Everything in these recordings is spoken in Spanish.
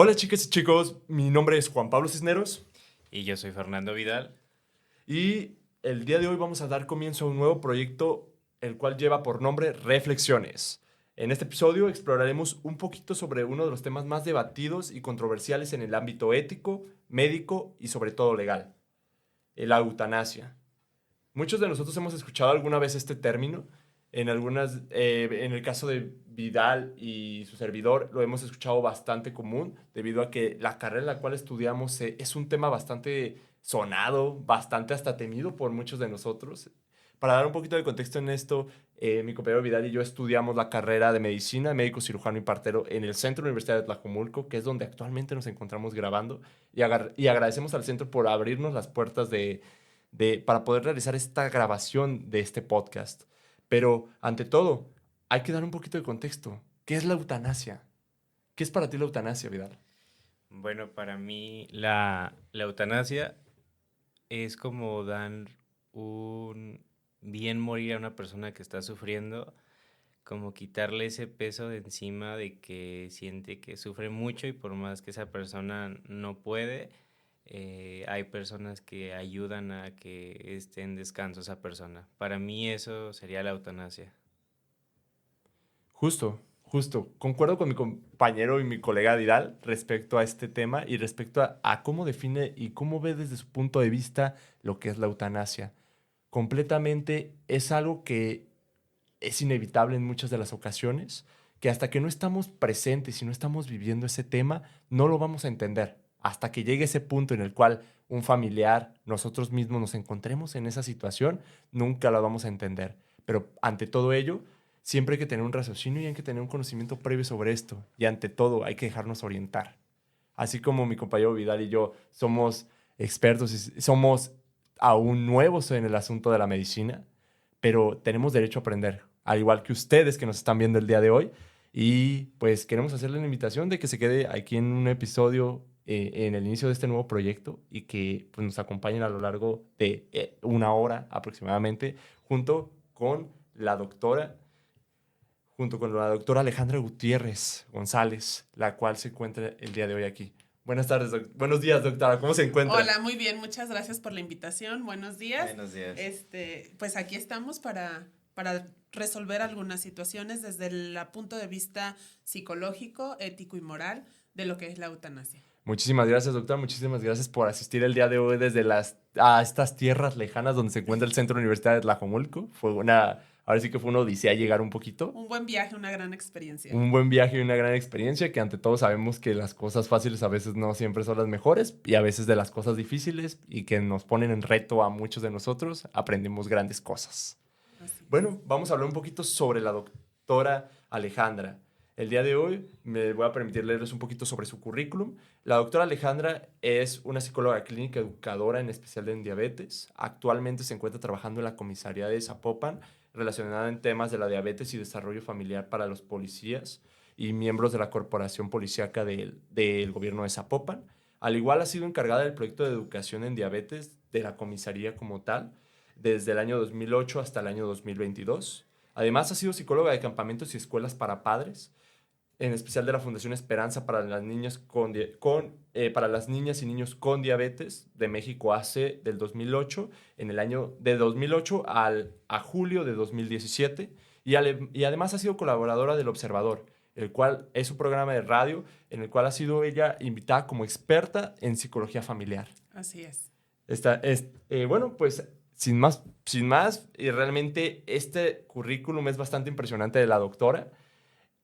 Hola chicas y chicos, mi nombre es Juan Pablo Cisneros Y yo soy Fernando Vidal. y el día de hoy vamos a dar comienzo a un nuevo proyecto, el cual lleva por nombre Reflexiones. En este episodio exploraremos un poquito sobre uno de los temas más debatidos y controversiales en el ámbito ético, médico y sobre todo legal, la eutanasia. Muchos de nosotros hemos escuchado alguna vez este término. En el caso de Vidal y su servidor, lo hemos escuchado bastante común, debido a que la carrera en la cual estudiamos es un tema bastante sonado, bastante hasta temido por muchos de nosotros. Para dar un poquito de contexto en esto, mi compañero Vidal y yo estudiamos la carrera de medicina, médico cirujano y partero en el Centro Universitario de Tlajomulco, que es donde actualmente nos encontramos grabando, y agradecemos al centro por abrirnos las puertas para poder realizar esta grabación de este podcast. Pero, ante todo, hay que dar un poquito de contexto. ¿Qué es la eutanasia? ¿Qué es para ti la eutanasia, Vidal? Bueno, para mí la eutanasia es como dar un bien morir a una persona que está sufriendo, como quitarle ese peso de encima de que siente que sufre mucho y por más que esa persona no puede, hay personas que ayudan a que esté en descanso esa persona. Para mí eso sería la eutanasia. Justo, justo. Concuerdo con mi compañero y mi colega Vidal respecto a este tema y respecto a cómo define y cómo ve desde su punto de vista lo que es la eutanasia. Completamente es algo que es inevitable en muchas de las ocasiones, que hasta que no estamos presentes y no estamos viviendo ese tema, no lo vamos a entender. Hasta que llegue ese punto en el cual un familiar, nosotros mismos nos encontremos en esa situación, nunca lo vamos a entender. Pero ante todo ello, siempre hay que tener un raciocinio y hay que tener un conocimiento previo sobre esto. Y ante todo, hay que dejarnos orientar. Así como mi compañero Vidal y yo somos expertos y somos aún nuevos en el asunto de la medicina, pero tenemos derecho a aprender, al igual que ustedes que nos están viendo el día de hoy. Y pues queremos hacerle la invitación de que se quede aquí en un episodio en el inicio de este nuevo proyecto y que pues, nos acompañen a lo largo de una hora aproximadamente, con la doctora, junto con la doctora Alejandra Gutiérrez González, la cual se encuentra el día de hoy aquí. Buenas tardes, buenos días, doctora. ¿Cómo se encuentra? Hola, muy bien, muchas gracias por la invitación. Buenos días. Buenos días. Pues aquí estamos para resolver algunas situaciones desde el punto de vista psicológico, ético y moral de lo que es la eutanasia. Muchísimas gracias, doctora. Muchísimas gracias por asistir el día de hoy desde estas tierras lejanas donde se encuentra el Centro Universitario de Tlajomulco. Ahora sí que fue una odisea llegar un poquito. Un buen viaje, una gran experiencia. Un buen viaje y una gran experiencia que ante todo sabemos que las cosas fáciles a veces no siempre son las mejores y a veces de las cosas difíciles y que nos ponen en reto a muchos de nosotros aprendemos grandes cosas. Así es. Bueno, vamos a hablar un poquito sobre la doctora Alejandra. El día de hoy me voy a permitir leerles un poquito sobre su currículum. La doctora Alejandra es una psicóloga clínica educadora en especial en diabetes. Actualmente se encuentra trabajando en la comisaría de Zapopan relacionada en temas de la diabetes y desarrollo familiar para los policías y miembros de la corporación policíaca del gobierno de Zapopan. Al igual ha sido encargada del proyecto de educación en diabetes de la comisaría como tal desde el año 2008 hasta el año 2022. Además, ha sido psicóloga de campamentos y escuelas para padres, en especial de la Fundación Esperanza para las niñas, para las niñas y niños con diabetes de México AC del 2008, en el año de 2008 a julio de 2017, y además ha sido colaboradora del Observador, el cual es un programa de radio en el cual ha sido ella invitada como experta en psicología familiar. Así es. Bueno, pues sin más, y realmente este currículum es bastante impresionante de la doctora.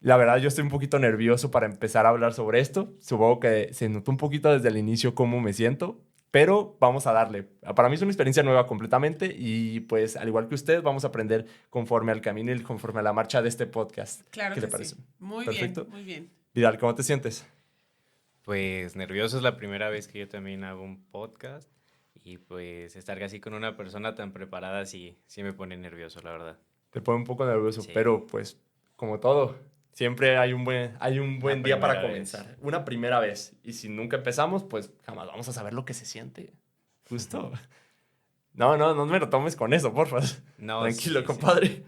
La verdad, yo estoy un poquito nervioso para empezar a hablar sobre esto. Supongo que se notó un poquito desde el inicio cómo me siento, pero vamos a darle. Para mí es una experiencia nueva completamente y pues al igual que ustedes vamos a aprender conforme al camino y conforme a la marcha de este podcast. Claro ¿Qué que le parece? sí. Muy Perfecto. bien, muy bien. Vidal, ¿cómo te sientes? Pues nervioso, es la primera vez que yo también hago un podcast y pues estar así con una persona tan preparada sí me pone nervioso, la verdad. Te pone un poco nervioso, Sí, pero pues como todo, siempre hay un buen la día para primera vez. comenzar. Una primera vez. Y si nunca empezamos, pues jamás vamos a saber lo que se siente. Justo. No, no, no me lo tomes con eso, porfa. No, Tranquilo, sí. compadre.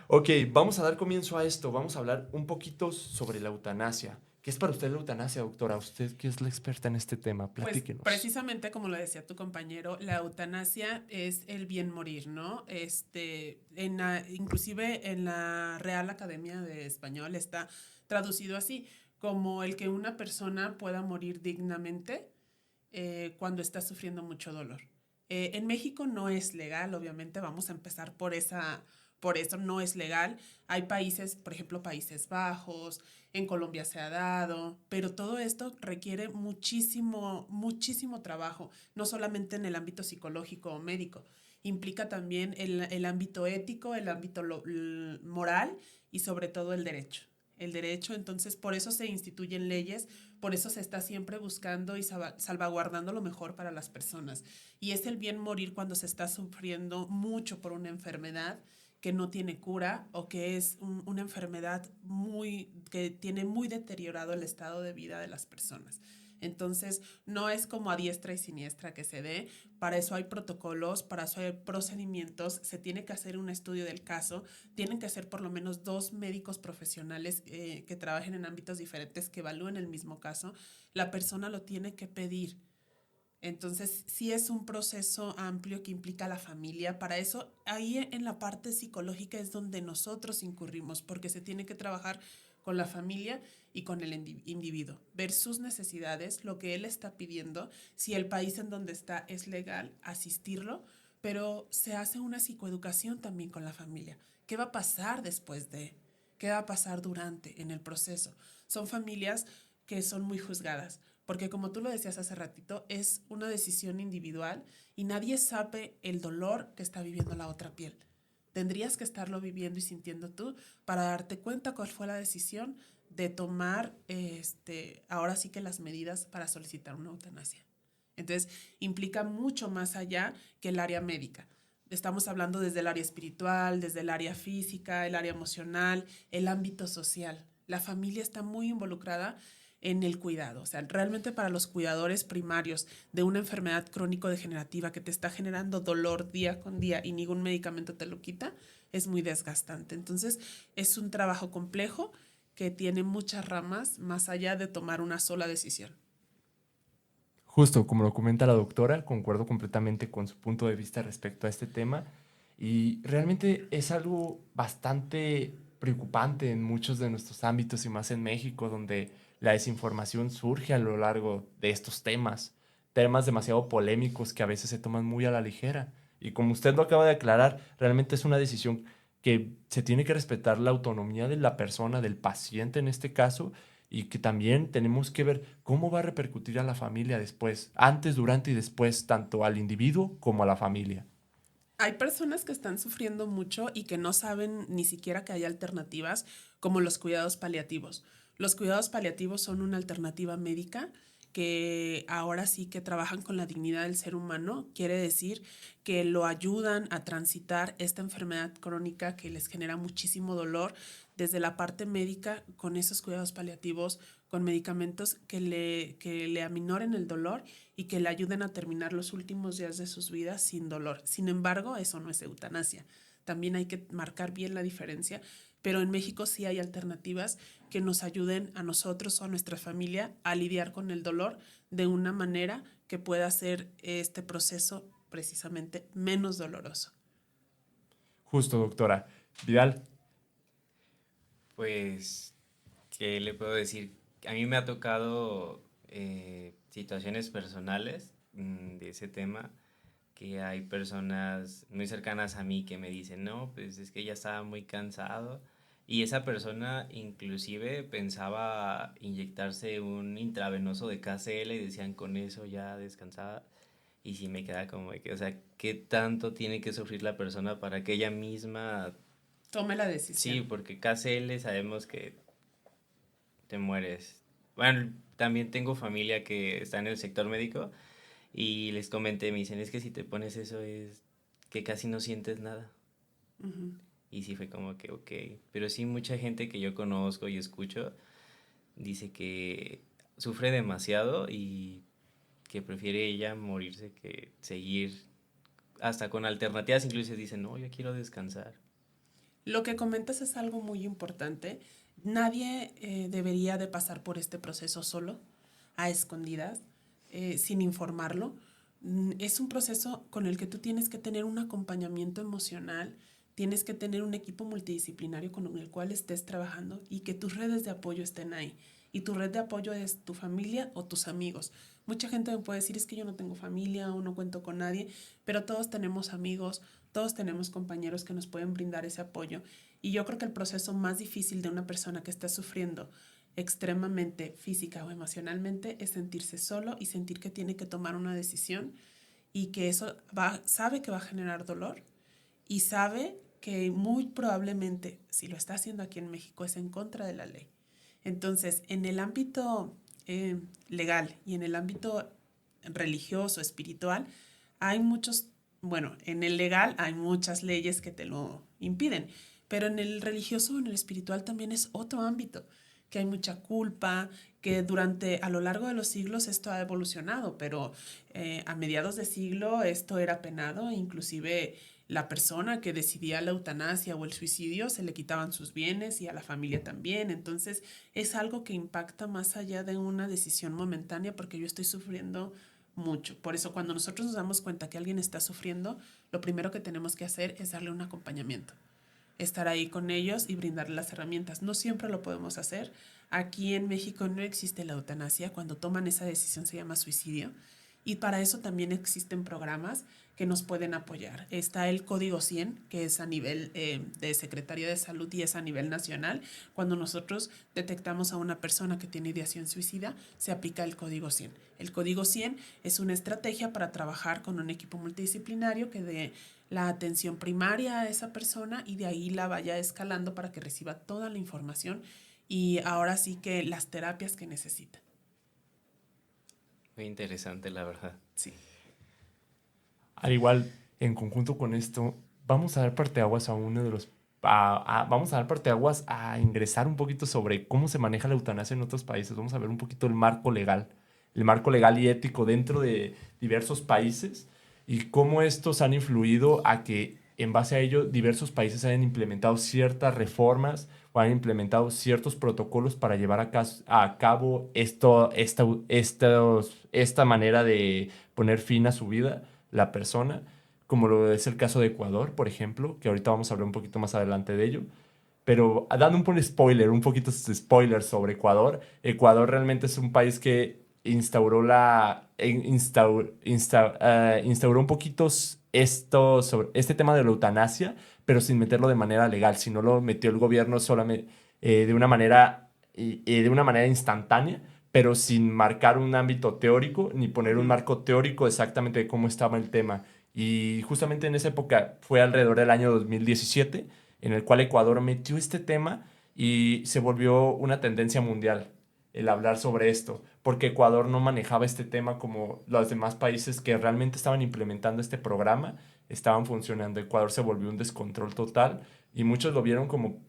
Ok, vamos a dar comienzo a esto. Vamos a hablar un poquito sobre la eutanasia. ¿Qué es para usted la eutanasia, doctora? Usted que es la experta en este tema, Pues platíquenos. precisamente como lo decía tu compañero, la eutanasia es el bien morir, ¿no? Inclusive en la Real Academia de Español está traducido así, como el que una persona pueda morir dignamente cuando está sufriendo mucho dolor. En México no es legal, obviamente, vamos a empezar por eso no es legal. Hay países, por ejemplo, Países Bajos, en Colombia se ha dado, pero todo esto requiere muchísimo, muchísimo trabajo, no solamente en el ámbito psicológico o médico, implica también el ámbito ético, el ámbito moral y sobre todo el derecho. El derecho, entonces, por eso se instituyen leyes, por eso se está siempre buscando y salvaguardando lo mejor para las personas. Y es el bien morir cuando se está sufriendo mucho por una enfermedad que no tiene cura o que es una enfermedad que tiene muy deteriorado el estado de vida de las personas. Entonces, no es como a diestra y siniestra que se dé, para eso hay protocolos, para eso hay procedimientos, se tiene que hacer un estudio del caso, tienen que ser por lo menos 2 médicos profesionales que trabajen en ámbitos diferentes, que evalúen el mismo caso, la persona lo tiene que pedir. Entonces, sí es un proceso amplio que implica a la familia. Para eso, ahí en la parte psicológica es donde nosotros incurrimos, porque se tiene que trabajar con la familia y con el individuo, ver sus necesidades, lo que él está pidiendo, si el país en donde está es legal, asistirlo, pero se hace una psicoeducación también con la familia. ¿Qué va a pasar después de? ¿Qué va a pasar durante, en el proceso? Son familias que son muy juzgadas, porque como tú lo decías hace ratito, es una decisión individual y nadie sabe el dolor que está viviendo la otra piel. Tendrías que estarlo viviendo y sintiendo tú para darte cuenta cuál fue la decisión de tomar ahora sí que las medidas para solicitar una eutanasia. Entonces, implica mucho más allá que el área médica. Estamos hablando desde el área espiritual, desde el área física, el área emocional, el ámbito social. La familia está muy involucrada en el cuidado. O sea, realmente para los cuidadores primarios de una enfermedad crónico-degenerativa que te está generando dolor día con día y ningún medicamento te lo quita, es muy desgastante. Entonces, es un trabajo complejo que tiene muchas ramas más allá de tomar una sola decisión. Justo como lo comenta la doctora, concuerdo completamente con su punto de vista respecto a este tema y realmente es algo bastante preocupante en muchos de nuestros ámbitos y más en México, donde la desinformación surge a lo largo de estos temas, temas demasiado polémicos que a veces se toman muy a la ligera. Y como usted lo acaba de aclarar, realmente es una decisión que se tiene que respetar la autonomía de la persona, del paciente en este caso, y que también tenemos que ver cómo va a repercutir a la familia después, antes, durante y después, tanto al individuo como a la familia. Hay personas que están sufriendo mucho y que no saben ni siquiera que hay alternativas como los cuidados paliativos. Los cuidados paliativos son una alternativa médica que ahora sí que trabajan con la dignidad del ser humano, quiere decir que lo ayudan a transitar esta enfermedad crónica que les genera muchísimo dolor desde la parte médica con esos cuidados paliativos, con medicamentos que le aminoren el dolor y que le ayuden a terminar los últimos días de sus vidas sin dolor. Sin embargo, eso no es eutanasia. También hay que marcar bien la diferencia, pero en México sí hay alternativas que nos ayuden a nosotros o a nuestra familia a lidiar con el dolor de una manera que pueda hacer este proceso precisamente menos doloroso. Justo, doctora. Vidal, Pues, ¿qué le puedo decir? A mí me ha tocado situaciones personales de ese tema, que hay personas muy cercanas a mí que me dicen, no, pues es que ya estaba muy cansado. Y esa persona inclusive pensaba inyectarse un intravenoso de KCL y decían con eso ya descansaba. Y sí me queda como de que, o sea, ¿qué tanto tiene que sufrir la persona para que ella misma... Tome la Sí, decisión. porque KCL sabemos que te mueres. Bueno, también tengo familia que está en el sector médico y les comenté, me dicen, es que si te pones eso es que casi no sientes nada. Ujú. Y sí fue como que, ok. Pero sí, mucha gente que yo conozco y escucho dice que sufre demasiado y que prefiere ella morirse que seguir hasta con alternativas. Incluso dicen, no, yo quiero descansar. Lo que comentas es algo muy importante. Nadie debería de pasar por este proceso solo, a escondidas, sin informarlo. Es un proceso con el que tú tienes que tener un acompañamiento emocional, tienes que tener un equipo multidisciplinario con el cual estés trabajando y que tus redes de apoyo estén ahí. Y tu red de apoyo es tu familia o tus amigos. Mucha gente me puede decir, es que yo no tengo familia o no cuento con nadie, pero todos tenemos amigos, todos tenemos compañeros que nos pueden brindar ese apoyo. Y yo creo que el proceso más difícil de una persona que está sufriendo extremadamente física o emocionalmente es sentirse solo y sentir que tiene que tomar una decisión y que eso sabe que va a generar dolor y sabe que muy probablemente, si lo está haciendo aquí en México, es en contra de la ley. Entonces, en el ámbito legal y en el ámbito religioso, espiritual, hay muchos, bueno, en el legal hay muchas leyes que te lo impiden, pero en el religioso o en el espiritual también es otro ámbito, que hay mucha culpa, que a lo largo de los siglos esto ha evolucionado, pero a mediados de siglo esto era penado, inclusive la persona que decidía la eutanasia o el suicidio se le quitaban sus bienes y a la familia también. Entonces es algo que impacta más allá de una decisión momentánea porque yo estoy sufriendo mucho. Por eso cuando nosotros nos damos cuenta que alguien está sufriendo, lo primero que tenemos que hacer es darle un acompañamiento, estar ahí con ellos y brindarles las herramientas. No siempre lo podemos hacer. Aquí en México no existe la eutanasia. Cuando toman esa decisión se llama suicidio. Y para eso también existen programas que nos pueden apoyar. Está el Código 100, que es a nivel de Secretaría de Salud y es a nivel nacional. Cuando nosotros detectamos a una persona que tiene ideación suicida, se aplica el Código 100. El Código 100 es una estrategia para trabajar con un equipo multidisciplinario que dé la atención primaria a esa persona y de ahí la vaya escalando para que reciba toda la información y ahora sí que las terapias que necesita. Muy interesante, la verdad. Sí. Al igual, en conjunto con esto, vamos a dar parteaguas a uno de los... vamos a dar parteaguas a ingresar un poquito sobre cómo se maneja la eutanasia en otros países. Vamos a ver un poquito el marco legal y ético dentro de diversos países y cómo estos han influido a que en base a ello diversos países hayan implementado ciertas reformas o han implementado ciertos protocolos para llevar a cabo esta manera de poner fin a su vida la persona, como lo es el caso de Ecuador, por ejemplo, que ahorita vamos a hablar un poquito más adelante de ello. Pero dando un poquito de spoiler sobre Ecuador, Ecuador realmente es un país que instauró un poquito sobre este tema de la eutanasia, pero sin meterlo de manera legal, sino lo metió el gobierno solamente de de una manera instantánea, pero sin marcar un ámbito teórico ni poner un marco teórico exactamente de cómo estaba el tema. Y justamente en esa época fue alrededor del año 2017 en el cual Ecuador metió este tema y se volvió una tendencia mundial el hablar sobre esto, porque Ecuador no manejaba este tema como los demás países que realmente estaban implementando este programa, estaban funcionando. Ecuador se volvió un descontrol total y muchos lo vieron como,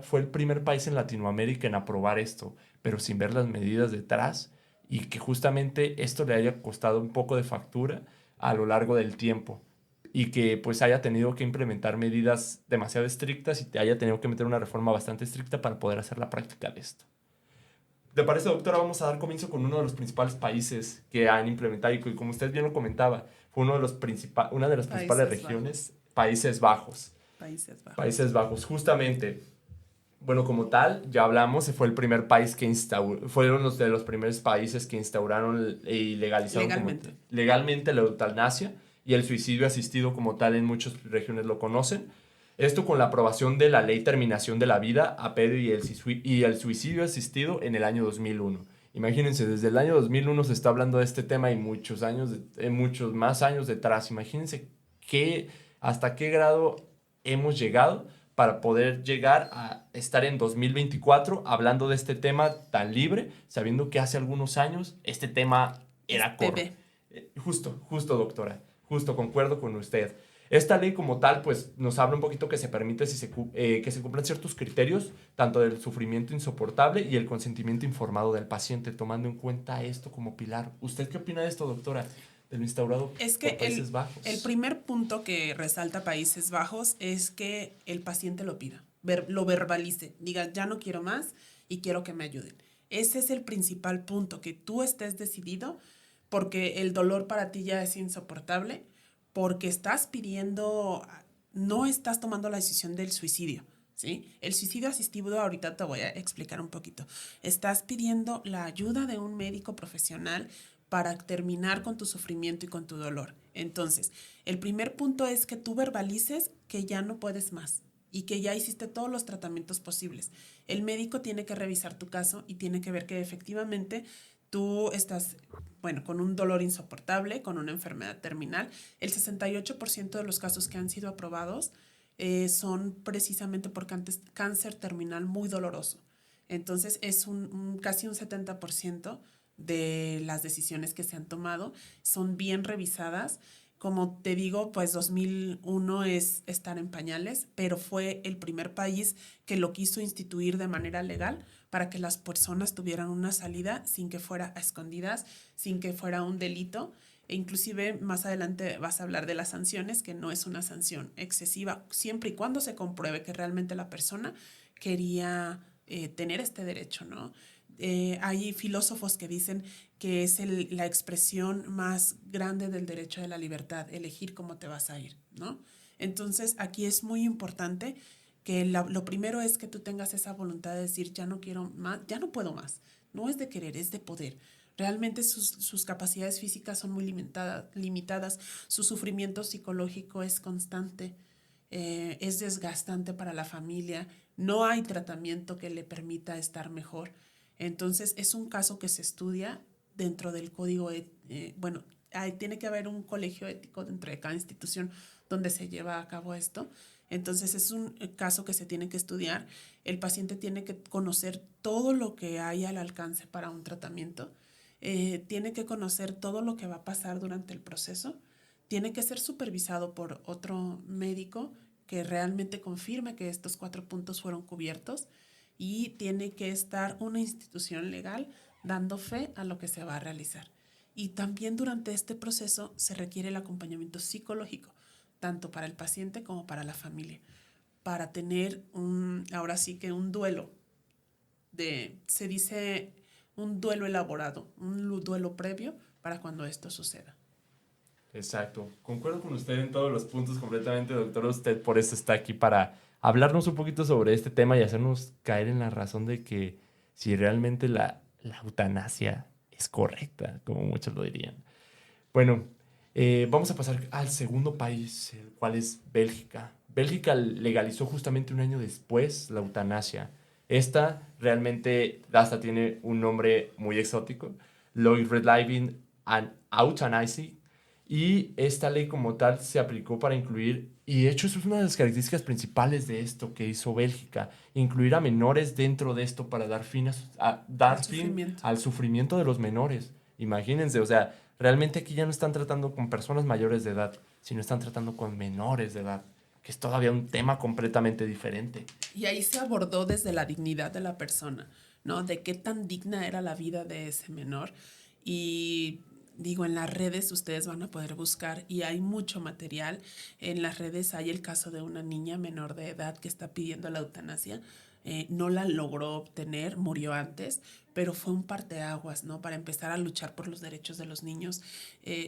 fue el primer país en Latinoamérica en aprobar esto, pero sin ver las medidas detrás y que justamente esto le haya costado un poco de factura a lo largo del tiempo y que pues haya tenido que implementar medidas demasiado estrictas y te haya tenido que meter una reforma bastante estricta para poder hacer la práctica de esto. ¿Te parece, doctora? Vamos a dar comienzo con uno de los principales países que han implementado y que, como usted bien lo comentaba, fue una de las principales regiones, Países Bajos. Países Bajos. Países Bajos, justamente. Bueno, como tal, ya hablamos, fue el primer país que fueron los de los primeros países que instauraron y legalizaron legalmente la eutanasia y el suicidio asistido como tal en muchas regiones lo conocen. Esto con la aprobación de la Ley Terminación de la Vida, APEDO y el suicidio asistido en el año 2001. Imagínense, desde el año 2001 se está hablando de este tema y muchos más años detrás. Imagínense hasta qué grado hemos llegado para poder llegar a estar en 2024 hablando de este tema tan libre, sabiendo que hace algunos años este tema era corto. Justo, doctora, justo, concuerdo con usted. Esta ley como tal, pues nos habla un poquito que se permite que se cumplan ciertos criterios, tanto del sufrimiento insoportable y el consentimiento informado del paciente, tomando en cuenta esto como pilar. ¿Usted qué opina de esto, doctora? De lo instaurado por Países Bajos. El primer punto que resalta Países Bajos es que el paciente lo pida. lo verbalice, diga, ya no quiero más y quiero que me ayuden. Ese es el principal punto, que tú estés decidido porque el dolor para ti ya es insoportable, porque estás pidiendo, no estás tomando la decisión del suicidio, ¿sí? El suicidio asistido, ahorita te voy a explicar un poquito. Estás pidiendo la ayuda de un médico profesional para terminar con tu sufrimiento y con tu dolor. Entonces, el primer punto es que tú verbalices que ya no puedes más y que ya hiciste todos los tratamientos posibles. El médico tiene que revisar tu caso y tiene que ver que efectivamente tú estás, bueno, con un dolor insoportable, con una enfermedad terminal. El 68% de los casos que han sido aprobados son precisamente por cáncer terminal muy doloroso. Entonces es casi un 70% de las decisiones que se han tomado son bien revisadas. Como te digo, pues 2001 es estar en pañales, pero fue el primer país que lo quiso instituir de manera legal para que las personas tuvieran una salida sin que fuera a escondidas, sin que fuera un delito. E inclusive más adelante vas a hablar de las sanciones, que no es una sanción excesiva, siempre y cuando se compruebe que realmente la persona quería tener este derecho, ¿no? Hay filósofos que dicen que es la expresión más grande del derecho de la libertad, elegir cómo te vas a ir, ¿no? Entonces, aquí es muy importante que lo primero es que tú tengas esa voluntad de decir, ya no quiero más, ya no puedo más. No es de querer, es de poder. Realmente sus capacidades físicas son muy limitadas, su sufrimiento psicológico es constante, es desgastante para la familia, no hay tratamiento que le permita estar mejor. Entonces, es un caso que se estudia dentro del código, bueno, tiene que haber un colegio ético dentro de cada institución donde se lleva a cabo esto. Entonces, es un caso que se tiene que estudiar. El paciente tiene que conocer todo lo que hay al alcance para un tratamiento. Tiene que conocer todo lo que va a pasar durante el proceso. Tiene que ser supervisado por otro médico que realmente confirme que estos 4 puntos fueron cubiertos, y tiene que estar una institución legal dando fe a lo que se va a realizar. Y también durante este proceso se requiere el acompañamiento psicológico, tanto para el paciente como para la familia, para tener ahora sí que un duelo, se dice un duelo elaborado, un duelo previo para cuando esto suceda. Exacto. Concuerdo con usted en todos los puntos completamente, doctora. Usted por eso está aquí para hablarnos un poquito sobre este tema y hacernos caer en la razón de que si realmente la eutanasia es correcta, como muchos lo dirían. Bueno, vamos a pasar al segundo país, el cual es Bélgica. Bélgica legalizó justamente un año después la eutanasia. Esta realmente hasta tiene un nombre muy exótico, Leuchtleben and Euthanasie, y esta ley como tal se aplicó para incluir, y de hecho eso es una de las características principales de esto que hizo Bélgica, incluir a menores dentro de esto para dar fin, dar fin al sufrimiento de los menores. Imagínense, o sea, realmente aquí ya no están tratando con personas mayores de edad, sino están tratando con menores de edad, que es todavía un tema completamente diferente. Y ahí se abordó desde la dignidad de la persona, ¿no? De qué tan digna era la vida de ese menor. Y digo, en las redes ustedes van a poder buscar y hay mucho material. En las redes hay el caso de una niña menor de edad que está pidiendo la eutanasia. No la logró obtener, murió antes, pero fue un parteaguas, ¿no? Para empezar a luchar por los derechos de los niños.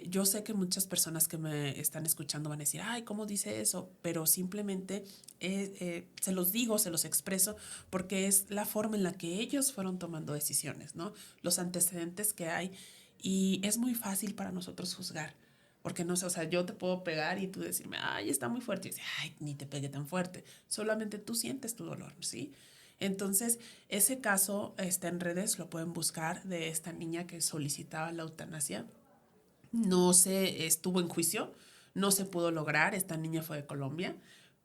Yo sé que muchas personas que me están escuchando van a decir, ay, ¿cómo dice eso? Pero simplemente se los digo, se los expreso, porque es la forma en la que ellos fueron tomando decisiones, ¿no? Los antecedentes que hay. Y es muy fácil para nosotros juzgar. Porque no sé, o sea, yo te puedo pegar y tú decirme, ay, está muy fuerte. Y yo decir, ay, ni te pegue tan fuerte. Solamente tú sientes tu dolor, ¿sí? Entonces, ese caso está en redes, lo pueden buscar, de esta niña que solicitaba la eutanasia. No se estuvo en juicio, no se pudo lograr, esta niña fue de Colombia,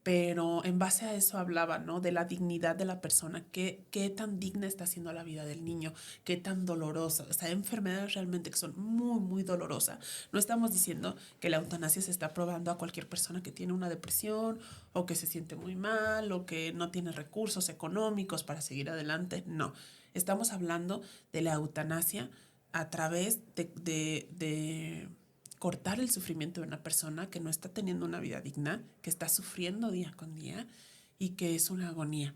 pero en base a eso hablaba, ¿no? De la dignidad de la persona, qué tan digna está siendo la vida del niño, qué tan dolorosa. O sea, hay enfermedades realmente que son muy, muy dolorosas. No estamos diciendo que la eutanasia se está probando a cualquier persona que tiene una depresión o que se siente muy mal o que no tiene recursos económicos para seguir adelante. No, estamos hablando de la eutanasia a través de cortar el sufrimiento de una persona que no está teniendo una vida digna, que está sufriendo día con día y que es una agonía.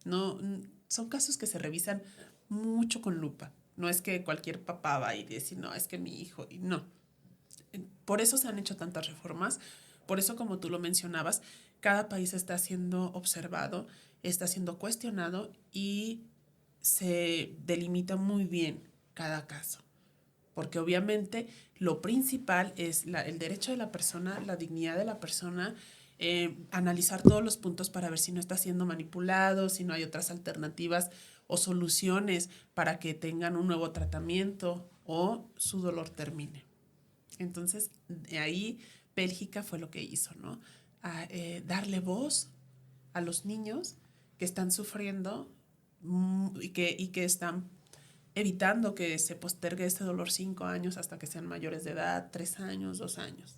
No, son casos que se revisan mucho con lupa. No es que cualquier papá va y dice, no, es que mi hijo, y no. Por eso se han hecho tantas reformas, por eso, como tú lo mencionabas, cada país está siendo observado, está siendo cuestionado y se delimita muy bien cada caso. Porque obviamente lo principal es el derecho de la persona, la dignidad de la persona, analizar todos los puntos para ver si no está siendo manipulado, si no hay otras alternativas o soluciones para que tengan un nuevo tratamiento o su dolor termine. Entonces, de ahí Bélgica fue lo que hizo, ¿no? Darle voz a los niños que están sufriendo y que están evitando que se postergue este dolor 5 años hasta que sean mayores de edad, 3 años, 2 años.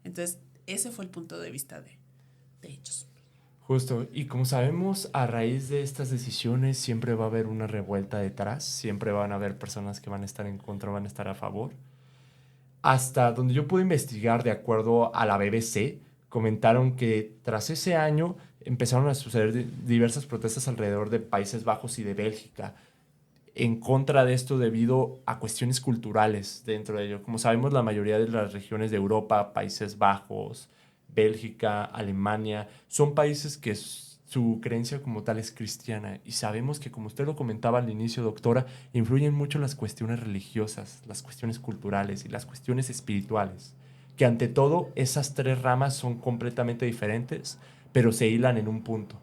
Entonces, ese fue el punto de vista de ellos. Justo, y como sabemos, a raíz de estas decisiones siempre va a haber una revuelta detrás, siempre van a haber personas que van a estar en contra, van a estar a favor. Hasta donde yo pude investigar, de acuerdo a la BBC, comentaron que tras ese año empezaron a suceder diversas protestas alrededor de Países Bajos y de Bélgica en contra de esto debido a cuestiones culturales dentro de ello. Como sabemos, la mayoría de las regiones de Europa, Países Bajos, Bélgica, Alemania, son países que su creencia como tal es cristiana. Y sabemos que, como usted lo comentaba al inicio, doctora, influyen mucho las cuestiones religiosas, las cuestiones culturales y las cuestiones espirituales. Que ante todo, esas tres ramas son completamente diferentes, pero se hilan en un punto.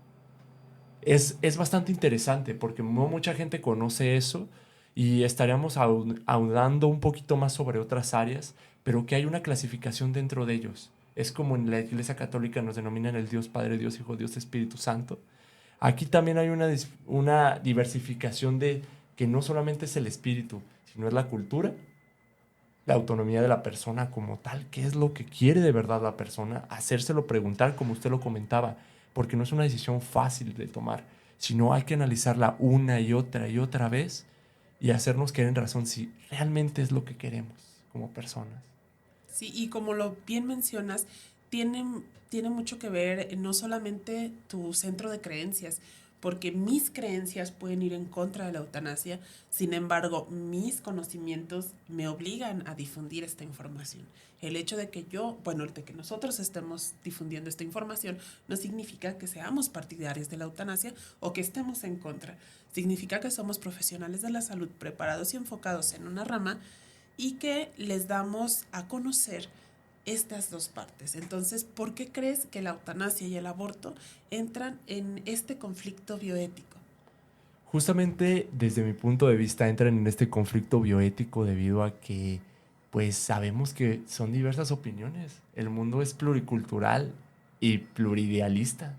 Es bastante interesante porque no mucha gente conoce eso y estaríamos ahondando un poquito más sobre otras áreas, pero que hay una clasificación dentro de ellos. Es como en la Iglesia Católica nos denominan el Dios Padre, Dios Hijo, Dios Espíritu Santo. Aquí también hay una diversificación de que no solamente es el espíritu, sino es la cultura, la autonomía de la persona como tal, qué es lo que quiere de verdad la persona, hacérselo preguntar como usted lo comentaba, porque no es una decisión fácil de tomar, sino hay que analizarla una y otra vez y hacernos caer en razón si realmente es lo que queremos como personas. Sí, y como lo bien mencionas, tiene mucho que ver no solamente tu centro de creencias, porque mis creencias pueden ir en contra de la eutanasia, sin embargo, mis conocimientos me obligan a difundir esta información. El hecho de que de que nosotros estemos difundiendo esta información no significa que seamos partidarios de la eutanasia o que estemos en contra. Significa que somos profesionales de la salud preparados y enfocados en una rama y que les damos a conocer estas dos partes. Entonces, ¿por qué crees que la eutanasia y el aborto entran en este conflicto bioético? Justamente desde mi punto de vista entran en este conflicto bioético debido a que pues sabemos que son diversas opiniones. El mundo es pluricultural y pluridealista,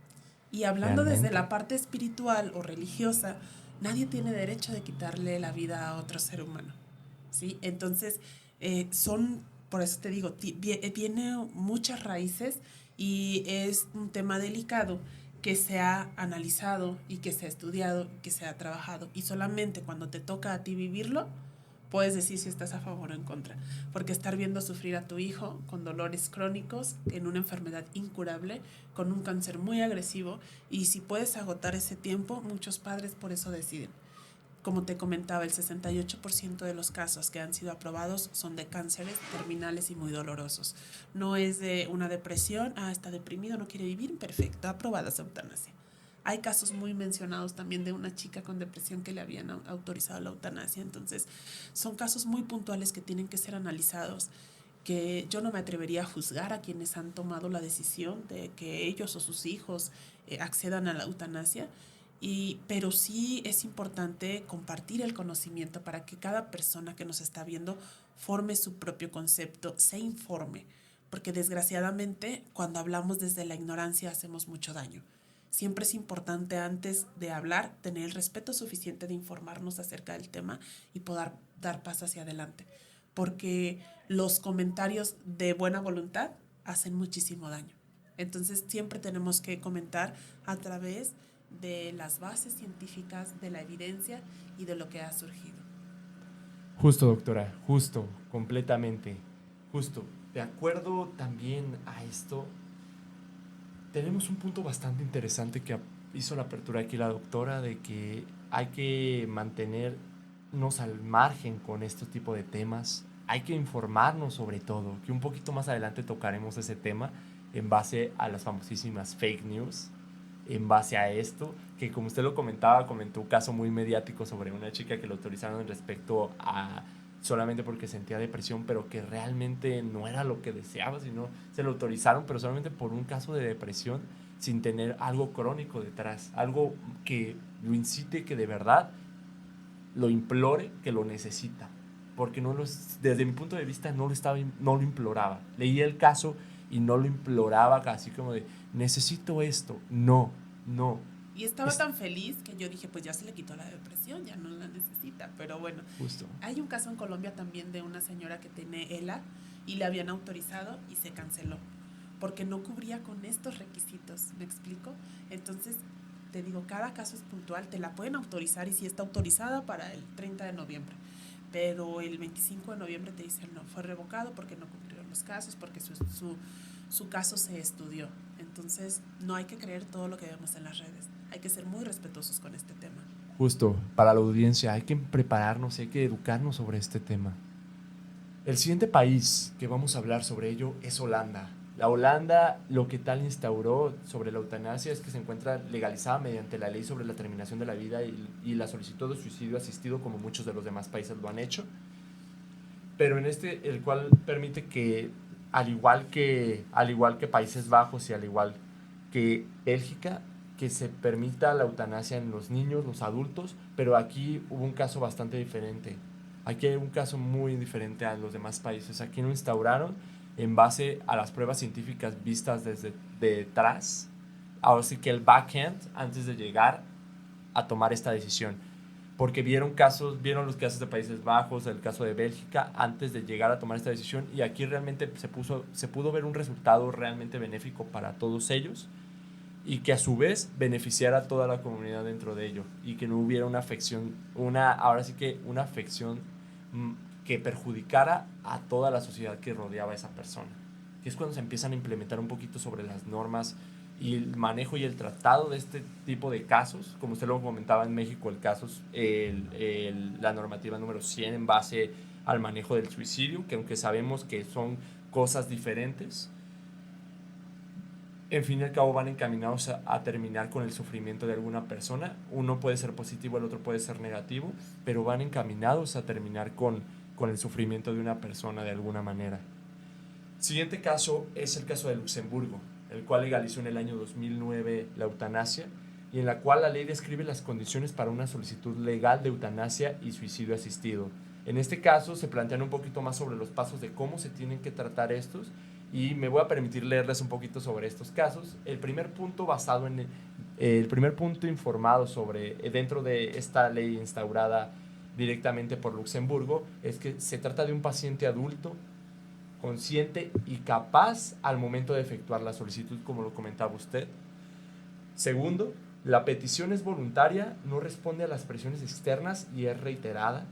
Y hablando desde realmente. la parte espiritual o religiosa, nadie tiene derecho de quitarle la vida a otro ser humano. ¿Sí? Entonces, por eso te digo, viene muchas raíces y es un tema delicado que se ha analizado y que se ha estudiado, y que se ha trabajado. Y solamente cuando te toca a ti vivirlo, puedes decir si estás a favor o en contra. Porque estar viendo sufrir a tu hijo con dolores crónicos, en una enfermedad incurable, con un cáncer muy agresivo, y si puedes agotar ese tiempo, muchos padres por eso deciden. Como te comentaba, el 68% de los casos que han sido aprobados son de cánceres terminales y muy dolorosos. No es de una depresión, está deprimido, no quiere vivir, perfecto, aprobada su eutanasia. Hay casos muy mencionados también de una chica con depresión que le habían autorizado la eutanasia. Entonces, son casos muy puntuales que tienen que ser analizados, que yo no me atrevería a juzgar a quienes han tomado la decisión de que ellos o sus hijos accedan a la eutanasia, pero sí es importante compartir el conocimiento para que cada persona que nos está viendo forme su propio concepto, se informe, porque desgraciadamente cuando hablamos desde la ignorancia hacemos mucho daño. Siempre es importante antes de hablar tener el respeto suficiente de informarnos acerca del tema y poder dar paso hacia adelante, porque los comentarios de buena voluntad hacen muchísimo daño. Entonces siempre tenemos que comentar a través de las bases científicas, de la evidencia y de lo que ha surgido. Justo, doctora, justo, completamente, justo. De acuerdo también a esto, tenemos un punto bastante interesante que hizo la apertura aquí la doctora, de que hay que mantenernos al margen con este tipo de temas, hay que informarnos sobre todo, que un poquito más adelante tocaremos ese tema en base a las famosísimas fake news, en base a esto, que como usted lo comentaba, comentó un caso muy mediático sobre una chica que lo autorizaron respecto a solamente porque sentía depresión, pero que realmente no era lo que deseaba, sino se lo autorizaron, pero solamente por un caso de depresión, sin tener algo crónico detrás, algo que lo incite, que de verdad lo implore, que lo necesita. Porque desde mi punto de vista no lo imploraba. Leí el caso y no lo imploraba, así como de, necesito esto. No, no. Y estaba tan feliz que yo dije, pues ya se le quitó la depresión, ya no la necesita. Pero bueno, Justo. hay un caso en Colombia también de una señora que tiene ELA y le habían autorizado y se canceló porque no cubría con estos requisitos, ¿me explico? Entonces, te digo, cada caso es puntual, te la pueden autorizar y si está autorizada para el 30 de noviembre, pero el 25 de noviembre te dicen no, fue revocado porque no cumplieron los casos, porque su caso se estudió. Entonces, no hay que creer todo lo que vemos en las redes, hay que ser muy respetuosos con este tema. Justo, para la audiencia, hay que prepararnos, hay que educarnos sobre este tema. El siguiente país que vamos a hablar sobre ello es Holanda. La Holanda lo que tal instauró sobre la eutanasia es que se encuentra legalizada mediante la ley sobre la terminación de la vida y la solicitud de suicidio asistido, como muchos de los demás países lo han hecho, pero en este el cual permite que al igual que Países Bajos y al igual que Bélgica, que se permita la eutanasia en los niños, los adultos, pero aquí hubo un caso bastante diferente. Aquí hay un caso muy diferente a los demás países. Aquí lo instauraron en base a las pruebas científicas vistas desde detrás, ahora sí que el backhand, antes de llegar a tomar esta decisión. Porque vieron los casos de Países Bajos, el caso de Bélgica, antes de llegar a tomar esta decisión, y aquí realmente se pudo ver un resultado realmente benéfico para todos ellos, y que a su vez beneficiara a toda la comunidad dentro de ello, y que no hubiera una afección, ahora sí que una afección que perjudicara a toda la sociedad que rodeaba a esa persona. Que es cuando se empiezan a implementar un poquito sobre las normas y el manejo y el tratado de este tipo de casos. Como usted lo comentaba, en México el caso es la normativa número 100 en base al manejo del suicidio, que aunque sabemos que son cosas diferentes, en fin y al cabo van encaminados a terminar con el sufrimiento de alguna persona. Uno puede ser positivo, el otro puede ser negativo, pero van encaminados a terminar con el sufrimiento de una persona de alguna manera. Siguiente caso es el caso de Luxemburgo, el cual legalizó en el año 2009 la eutanasia, y en la cual la ley describe las condiciones para una solicitud legal de eutanasia y suicidio asistido. En este caso se plantean un poquito más sobre los pasos de cómo se tienen que tratar estos, y me voy a permitir leerles un poquito sobre estos casos. El primer punto informado sobre dentro de esta ley instaurada directamente por Luxemburgo es que se trata de un paciente adulto consciente y capaz al momento de efectuar la solicitud, como lo comentaba usted. Segundo, la petición es voluntaria, no responde a las presiones externas y es reiterada,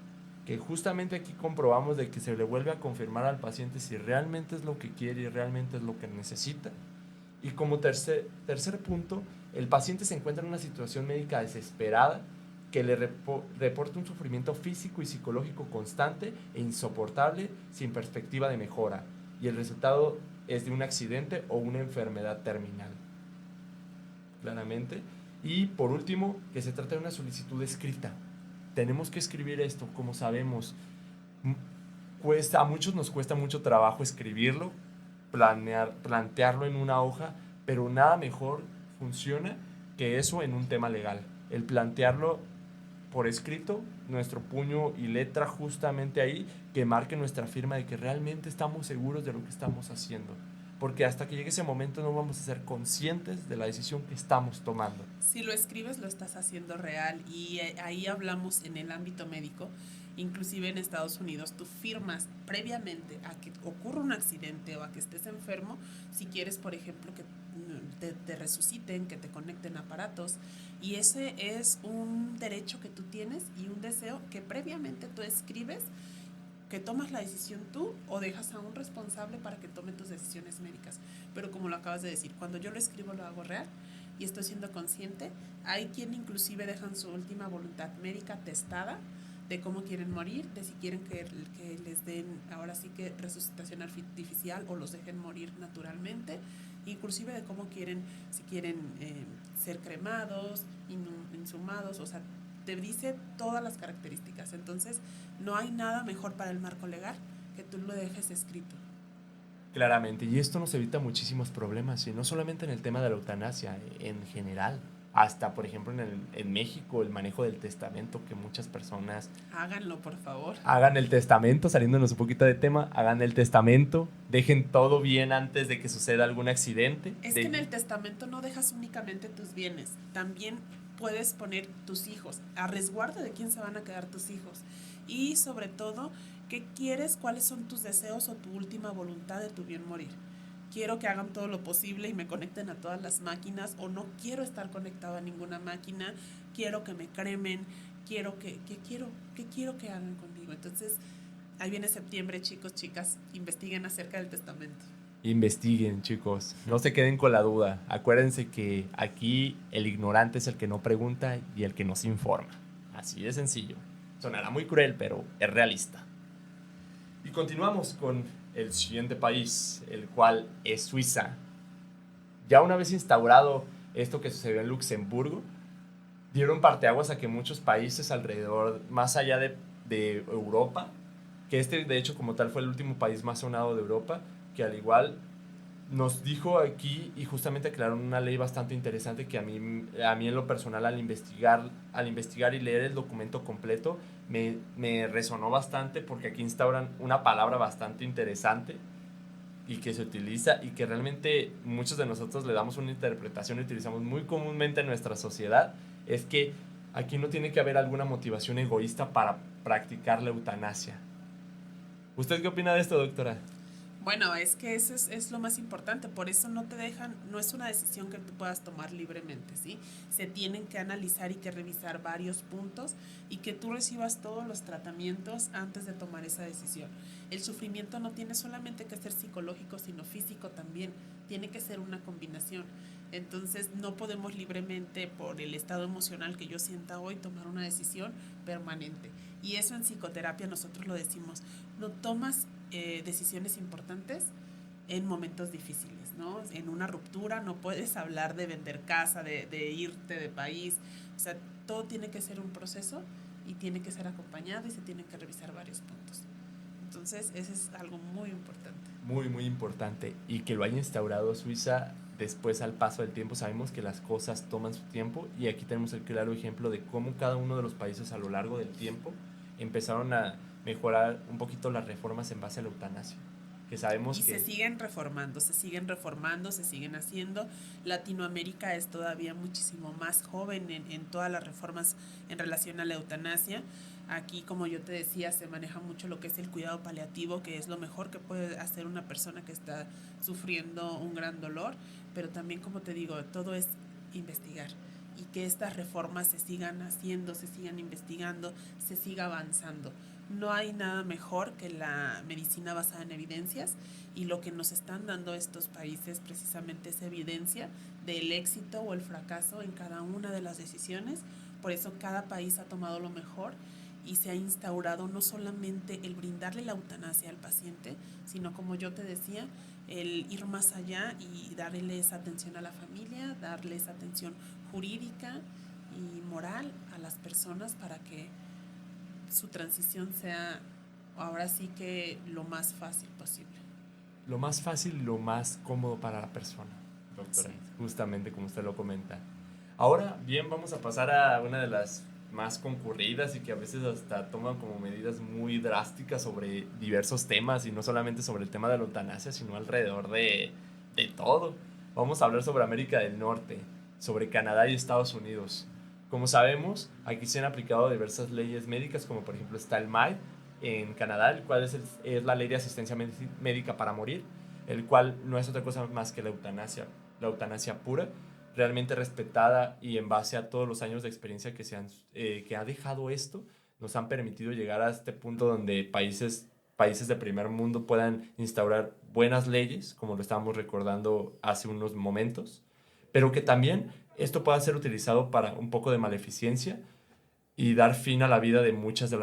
que justamente aquí comprobamos de que se le vuelve a confirmar al paciente si realmente es lo que quiere y realmente es lo que necesita. Y como tercer punto, el paciente se encuentra en una situación médica desesperada que le reporta un sufrimiento físico y psicológico constante e insoportable sin perspectiva de mejora, y el resultado es de un accidente o una enfermedad terminal, claramente. Y por último, que se trata de una solicitud escrita. Tenemos que escribir esto, como sabemos. A muchos nos cuesta mucho trabajo escribirlo, plantearlo en una hoja, pero nada mejor funciona que eso en un tema legal. El plantearlo por escrito, nuestro puño y letra justamente ahí, que marque nuestra firma de que realmente estamos seguros de lo que estamos haciendo. Porque hasta que llegue ese momento no vamos a ser conscientes de la decisión que estamos tomando. Si lo escribes, lo estás haciendo real, y ahí hablamos en el ámbito médico. Inclusive en Estados Unidos tú firmas previamente a que ocurra un accidente o a que estés enfermo, si quieres, por ejemplo, que te resuciten, que te conecten aparatos, y ese es un derecho que tú tienes y un deseo que previamente tú escribes, que tomas la decisión tú o dejas a un responsable para que tome tus decisiones médicas. Pero como lo acabas de decir, cuando yo lo escribo lo hago real y estoy siendo consciente. Hay quien inclusive dejan su última voluntad médica testada de cómo quieren morir, de si quieren que les den ahora sí que resucitación artificial o los dejen morir naturalmente, inclusive de cómo quieren, si quieren ser cremados, insumados, o sea, te dice todas las características. Entonces, no hay nada mejor para el marco legal que tú lo dejes escrito. Claramente, y esto nos evita muchísimos problemas, y no solamente en el tema de la eutanasia, en general. Hasta, por ejemplo, en México, el manejo del testamento, que muchas personas Háganlo, por favor. hagan el testamento, saliéndonos un poquito de tema, hagan el testamento, dejen todo bien antes de que suceda algún accidente. Es que en el testamento no dejas únicamente tus bienes, también puedes poner tus hijos, a resguardo de quién se van a quedar tus hijos. Y sobre todo, ¿qué quieres? ¿Cuáles son tus deseos o tu última voluntad de tu bien morir? Quiero que hagan todo lo posible y me conecten a todas las máquinas, o no quiero estar conectado a ninguna máquina, quiero que me cremen, quiero que hagan conmigo. Entonces, ahí viene septiembre, chicos, chicas, investiguen acerca del testamento. Investiguen, chicos, no se queden con la duda. Acuérdense que aquí el ignorante es el que no pregunta y el que no se informa. Así de sencillo. Sonará muy cruel, pero es realista. Y continuamos con el siguiente país, el cual es Suiza. Ya una vez instaurado esto que sucedió en Luxemburgo, dieron parteaguas a que muchos países alrededor, más allá de Europa, que este de hecho como tal fue el último país más sonado de Europa, que al igual nos dijo aquí y justamente aclararon una ley bastante interesante que a mí en lo personal al investigar y leer el documento completo me resonó bastante, porque aquí instauran una palabra bastante interesante y que se utiliza y que realmente muchos de nosotros le damos una interpretación y utilizamos muy comúnmente en nuestra sociedad. Es que aquí no tiene que haber alguna motivación egoísta para practicar la eutanasia. ¿Usted qué opina de esto, doctora? Bueno, es que eso es lo más importante, por eso no te dejan, no es una decisión que tú puedas tomar libremente, ¿sí? Se tienen que analizar y que revisar varios puntos y que tú recibas todos los tratamientos antes de tomar esa decisión. El sufrimiento no tiene solamente que ser psicológico, sino físico también, tiene que ser una combinación. Entonces no podemos libremente, por el estado emocional que yo sienta hoy, tomar una decisión permanente. Y eso en psicoterapia nosotros lo decimos, no tomas decisiones importantes en momentos difíciles, ¿no? En una ruptura no puedes hablar de vender casa, de irte de país, o sea, todo tiene que ser un proceso y tiene que ser acompañado y se tienen que revisar varios puntos. Entonces, eso es algo muy importante. Muy, muy importante. Y que lo haya instaurado Suiza después, al paso del tiempo, sabemos que las cosas toman su tiempo, y aquí tenemos el claro ejemplo de cómo cada uno de los países a lo largo del tiempo empezaron a mejorar un poquito las reformas en base a la eutanasia. Que sabemos y que... se siguen reformando, se siguen haciendo. Latinoamérica es todavía muchísimo más joven en todas las reformas en relación a la eutanasia. Aquí, como yo te decía, se maneja mucho lo que es el cuidado paliativo, que es lo mejor que puede hacer una persona que está sufriendo un gran dolor, pero también, como te digo, todo es investigar y que estas reformas se sigan haciendo, se sigan investigando, se siga avanzando. No hay nada mejor que la medicina basada en evidencias, y lo que nos están dando estos países precisamente es evidencia del éxito o el fracaso en cada una de las decisiones. Por eso cada país ha tomado lo mejor y se ha instaurado no solamente el brindarle la eutanasia al paciente, sino, como yo te decía, el ir más allá y darle esa atención a la familia, darle esa atención jurídica y moral a las personas para que su transición sea ahora sí que lo más fácil posible. Lo más fácil y lo más cómodo para la persona, doctora. Sí. Justamente como usted lo comenta. Ahora, bien, vamos a pasar a una de las más concurridas y que a veces hasta toman como medidas muy drásticas sobre diversos temas, y no solamente sobre el tema de la eutanasia, sino alrededor de todo. Vamos a hablar sobre América del Norte, sobre Canadá y Estados Unidos. Como sabemos, aquí se han aplicado diversas leyes médicas, como por ejemplo está el MAID en Canadá, el cual es la ley de asistencia médica para morir, el cual no es otra cosa más que la eutanasia pura, realmente respetada, y en base a todos los años de experiencia que ha dejado esto, nos han permitido llegar a este punto donde países países de primer mundo puedan instaurar buenas leyes, como lo estábamos recordando hace unos momentos, pero que también esto pueda ser utilizado para un poco de maleficencia y dar fin a la vida de muchas de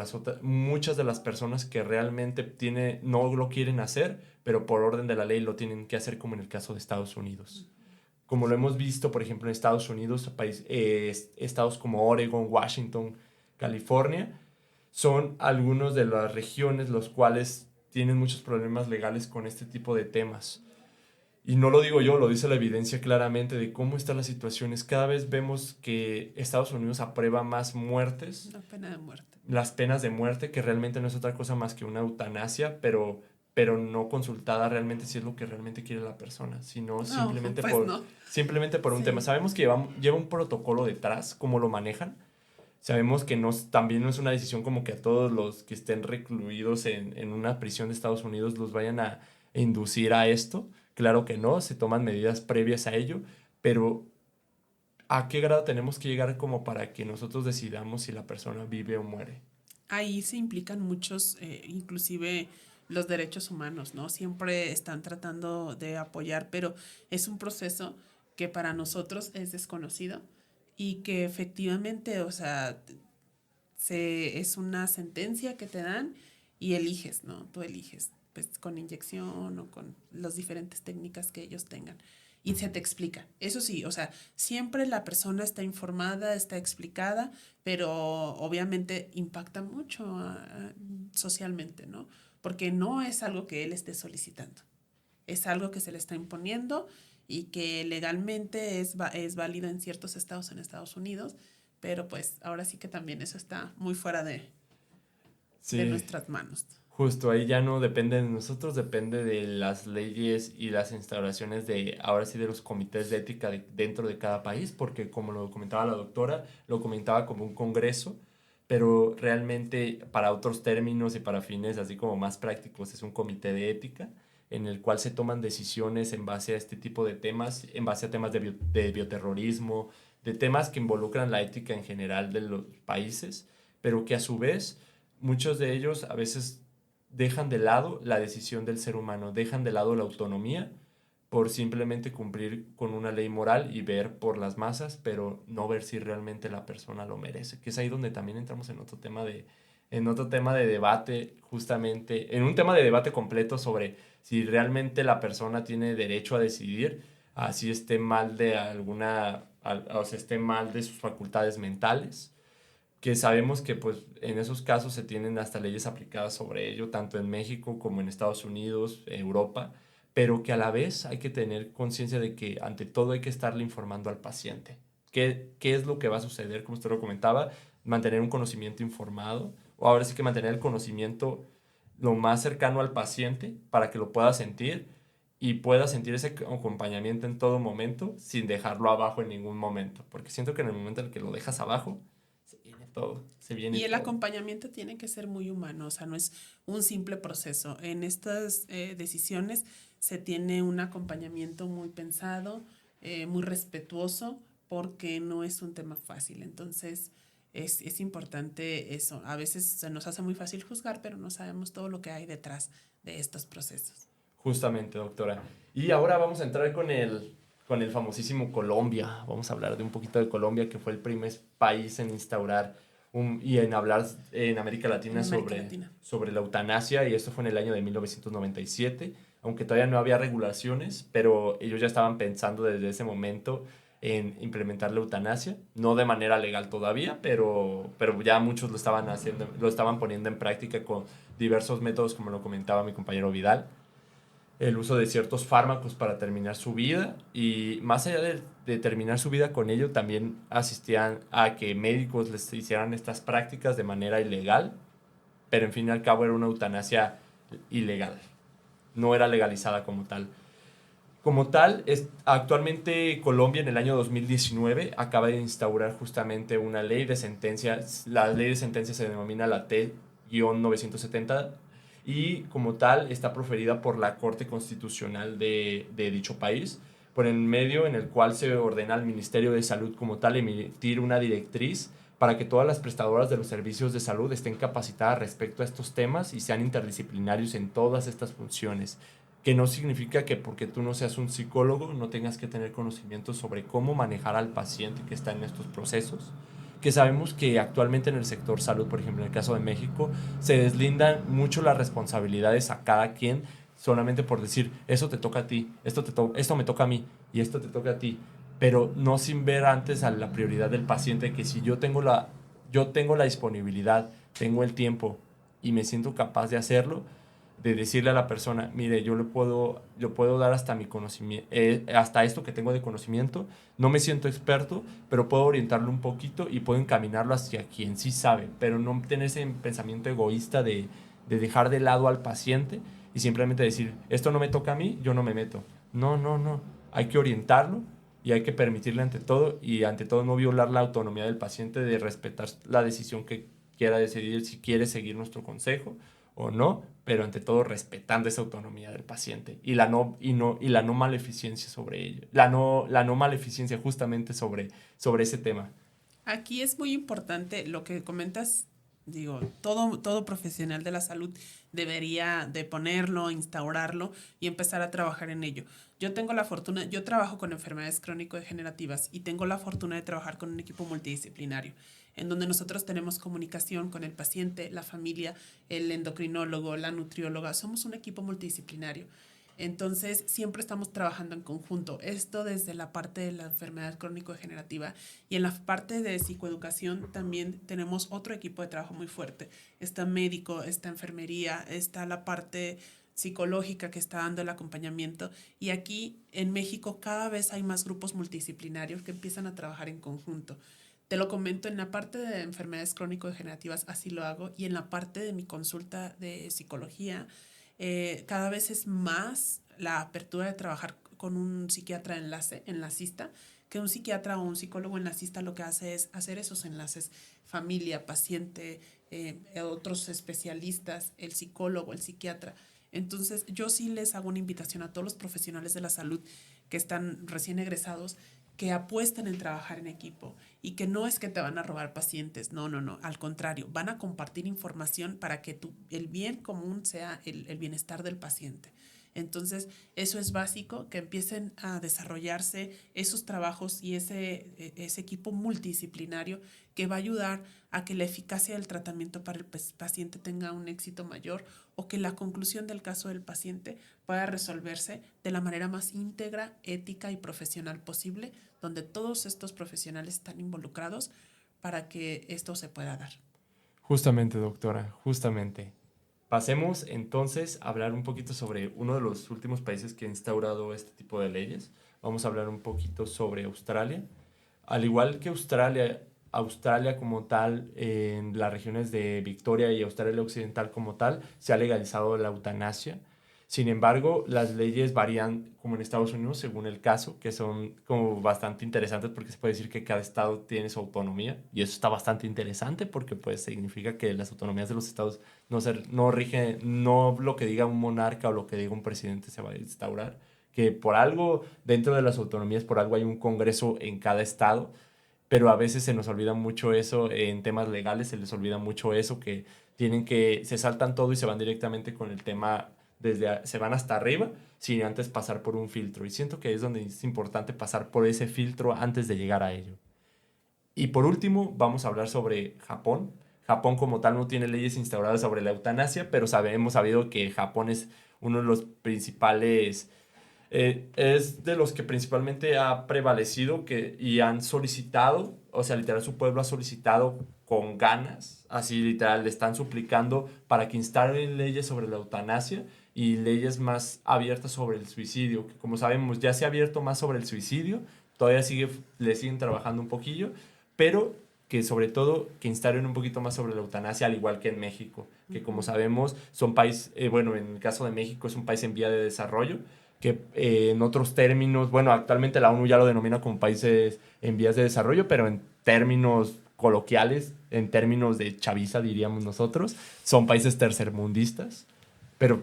las personas que realmente no lo quieren hacer, pero por orden de la ley lo tienen que hacer, como en el caso de Estados Unidos. Como lo hemos visto, por ejemplo, en Estados Unidos, estados como Oregon, Washington, California, son algunos de las regiones los cuales tienen muchos problemas legales con este tipo de temas. Y no lo digo yo, lo dice la evidencia claramente de cómo están las situaciones. Cada vez vemos que Estados Unidos aprueba más muertes, La pena de muerte. las penas de muerte, que realmente no es otra cosa más que una eutanasia, pero no consultada realmente si es lo que realmente quiere la persona, sino No, simplemente pues no. simplemente por un Sí. tema. Sabemos que lleva un protocolo detrás, cómo lo manejan. Sabemos que también no es una decisión como que a todos los que estén recluidos en una prisión de Estados Unidos los vayan a inducir a esto. Claro que no, se toman medidas previas a ello, pero ¿a qué grado tenemos que llegar como para que nosotros decidamos si la persona vive o muere? Ahí se implican muchos, inclusive los derechos humanos, ¿no? Siempre están tratando de apoyar, pero es un proceso que para nosotros es desconocido y que efectivamente, o sea, es una sentencia que te dan y eliges, ¿no? Tú eliges, pues con inyección o con las diferentes técnicas que ellos tengan. Y se te explica. Eso sí, o sea, siempre la persona está informada, está explicada, pero obviamente impacta mucho socialmente, ¿no? Porque no es algo que él esté solicitando. Es algo que se le está imponiendo y que legalmente es válido en ciertos estados en Estados Unidos, pero pues ahora sí que también eso está muy fuera de Sí, nuestras manos. justo ahí ya no depende de nosotros, depende de las leyes y las instauraciones ahora sí, de los comités de ética dentro de cada país, porque como lo comentaba la doctora, lo comentaba como un congreso, pero realmente para otros términos y para fines así como más prácticos es un comité de ética en el cual se toman decisiones en base a este tipo de temas, en base a temas de bioterrorismo, de temas que involucran la ética en general de los países, pero que a su vez muchos de ellos a veces dejan de lado la decisión del ser humano, dejan de lado la autonomía por simplemente cumplir con una ley moral y ver por las masas, pero no ver si realmente la persona lo merece. Que es ahí donde también entramos en otro tema de debate, justamente, en un tema de debate completo sobre si realmente la persona tiene derecho a decidir, así esté mal de o sea, esté mal de sus facultades mentales, que sabemos que pues en esos casos se tienen hasta leyes aplicadas sobre ello, tanto en México como en Estados Unidos, Europa, pero que a la vez hay que tener conciencia de que ante todo hay que estarle informando al paciente. ¿Qué es lo que va a suceder? Como usted lo comentaba, mantener un conocimiento informado, o ahora sí que mantener el conocimiento lo más cercano al paciente para que lo pueda sentir y pueda sentir ese acompañamiento en todo momento sin dejarlo abajo en ningún momento, porque siento que en el momento en el que lo dejas abajo, se viene Y el todo. acompañamiento tiene que ser muy humano, o sea, no es un simple proceso. En estas decisiones se tiene un acompañamiento muy pensado, muy respetuoso, porque no es un tema fácil. Entonces, es importante eso. A veces se nos hace muy fácil juzgar, pero no sabemos todo lo que hay detrás de estos procesos. Justamente, doctora. Y ahora vamos a entrar con el famosísimo Colombia. Vamos a hablar de un poquito de Colombia, que fue el primer país en instaurar y en hablar en América Latina En América Latina. sobre la eutanasia, y esto fue en el año de 1997, aunque todavía no había regulaciones, pero ellos ya estaban pensando desde ese momento en implementar la eutanasia, no de manera legal todavía, pero ya muchos lo estaban haciendo, lo estaban poniendo en práctica con diversos métodos, como lo comentaba mi compañero Vidal, el uso de ciertos fármacos para terminar su vida, y más allá de terminar su vida con ello, también asistían a que médicos les hicieran estas prácticas de manera ilegal, pero en fin y al cabo era una eutanasia ilegal, no era legalizada como tal. Como tal, actualmente Colombia en el año 2019 acaba de instaurar justamente una ley de sentencia. La ley de sentencia se denomina la T-970 y como tal está proferida por la Corte Constitucional de dicho país, por el medio en el cual se ordena al Ministerio de Salud como tal emitir una directriz para que todas las prestadoras de los servicios de salud estén capacitadas respecto a estos temas y sean interdisciplinarios en todas estas funciones. Que no significa que porque tú no seas un psicólogo no tengas que tener conocimiento sobre cómo manejar al paciente que está en estos procesos. Que sabemos que actualmente en el sector salud, por ejemplo, en el caso de México, se deslindan mucho las responsabilidades a cada quien solamente por decir, eso te toca a ti, esto me toca a mí y esto te toca a ti, pero no sin ver antes a la prioridad del paciente, que si yo tengo la disponibilidad, tengo el tiempo y me siento capaz de hacerlo, de decirle a la persona, mire, yo le puedo dar hasta mi conocimiento, hasta esto que tengo de conocimiento, no me siento experto, pero puedo orientarlo un poquito y puedo encaminarlo hacia quien sí sabe, pero no tener ese pensamiento egoísta de dejar de lado al paciente y simplemente decir, esto no me toca a mí, yo no me meto. No, no, no. Hay que orientarlo y hay que permitirle ante todo no violar la autonomía del paciente, de respetar la decisión que quiera decidir, si quiere seguir nuestro consejo o no, pero ante todo respetando esa autonomía del paciente y la no maleficencia sobre ello. La no maleficencia justamente sobre ese tema. Aquí es muy importante lo que comentas, digo, todo profesional de la salud debería de ponerlo, instaurarlo y empezar a trabajar en ello. Yo trabajo con enfermedades crónico-degenerativas y tengo la fortuna de trabajar con un equipo multidisciplinario, en donde nosotros tenemos comunicación con el paciente, la familia, el endocrinólogo, la nutrióloga, somos un equipo multidisciplinario. Entonces, siempre estamos trabajando en conjunto. Esto desde la parte de la enfermedad crónico-degenerativa y en la parte de psicoeducación también tenemos otro equipo de trabajo muy fuerte. Está médico, está enfermería, está la parte psicológica que está dando el acompañamiento. Y aquí en México cada vez hay más grupos multidisciplinarios que empiezan a trabajar en conjunto. Te lo comento, en la parte de enfermedades crónico-degenerativas así lo hago y en la parte de mi consulta de psicología cada vez es más la apertura de trabajar con un psiquiatra enlacista, que un psiquiatra o un psicólogo enlacista lo que hace es hacer esos enlaces, familia, paciente, otros especialistas, el psicólogo, el psiquiatra. Entonces, yo sí les hago una invitación a todos los profesionales de la salud que están recién egresados, que apuesten en trabajar en equipo y que no es que te van a robar pacientes, no, no, no, al contrario, van a compartir información para que el bien común sea el bienestar del paciente. Entonces, eso es básico, que empiecen a desarrollarse esos trabajos y ese equipo multidisciplinario que va a ayudar a que la eficacia del tratamiento para el paciente tenga un éxito mayor o que la conclusión del caso del paciente pueda resolverse de la manera más íntegra, ética y profesional posible, donde todos estos profesionales están involucrados para que esto se pueda dar. Justamente, doctora, justamente. Pasemos entonces a hablar un poquito sobre uno de los últimos países que ha instaurado este tipo de leyes. Vamos a hablar un poquito sobre Australia. Al igual que Australia como tal, en las regiones de Victoria y Australia Occidental como tal, se ha legalizado la eutanasia. Sin embargo, las leyes varían, como en Estados Unidos, según el caso, que son como bastante interesantes porque se puede decir que cada estado tiene su autonomía y eso está bastante interesante porque pues significa que las autonomías de los estados no rigen, no lo que diga un monarca o lo que diga un presidente se va a instaurar, que por algo dentro de las autonomías, por algo hay un congreso en cada estado, pero a veces se nos olvida mucho eso en temas legales, se les olvida mucho eso, que se saltan todo y se van directamente con el tema, se van hasta arriba sin antes pasar por un filtro. Y siento que es donde es importante pasar por ese filtro antes de llegar a ello. Y por último, vamos a hablar sobre Japón. Japón como tal no tiene leyes instauradas sobre la eutanasia, pero hemos sabido que Japón es uno de los principales es de los que principalmente ha prevalecido y han solicitado, o sea, literal su pueblo ha solicitado con ganas, así literal, le están suplicando para que instalen leyes sobre la eutanasia y leyes más abiertas sobre el suicidio, que como sabemos ya se ha abierto más sobre el suicidio, todavía le siguen trabajando un poquillo, pero que sobre todo que instalen un poquito más sobre la eutanasia, al igual que en México, que como sabemos son bueno, en el caso de México es un país en vía de desarrollo, que en otros términos, bueno, actualmente la ONU ya lo denomina como países en vías de desarrollo, pero en términos coloquiales, en términos de chaviza, diríamos nosotros, son países tercermundistas, pero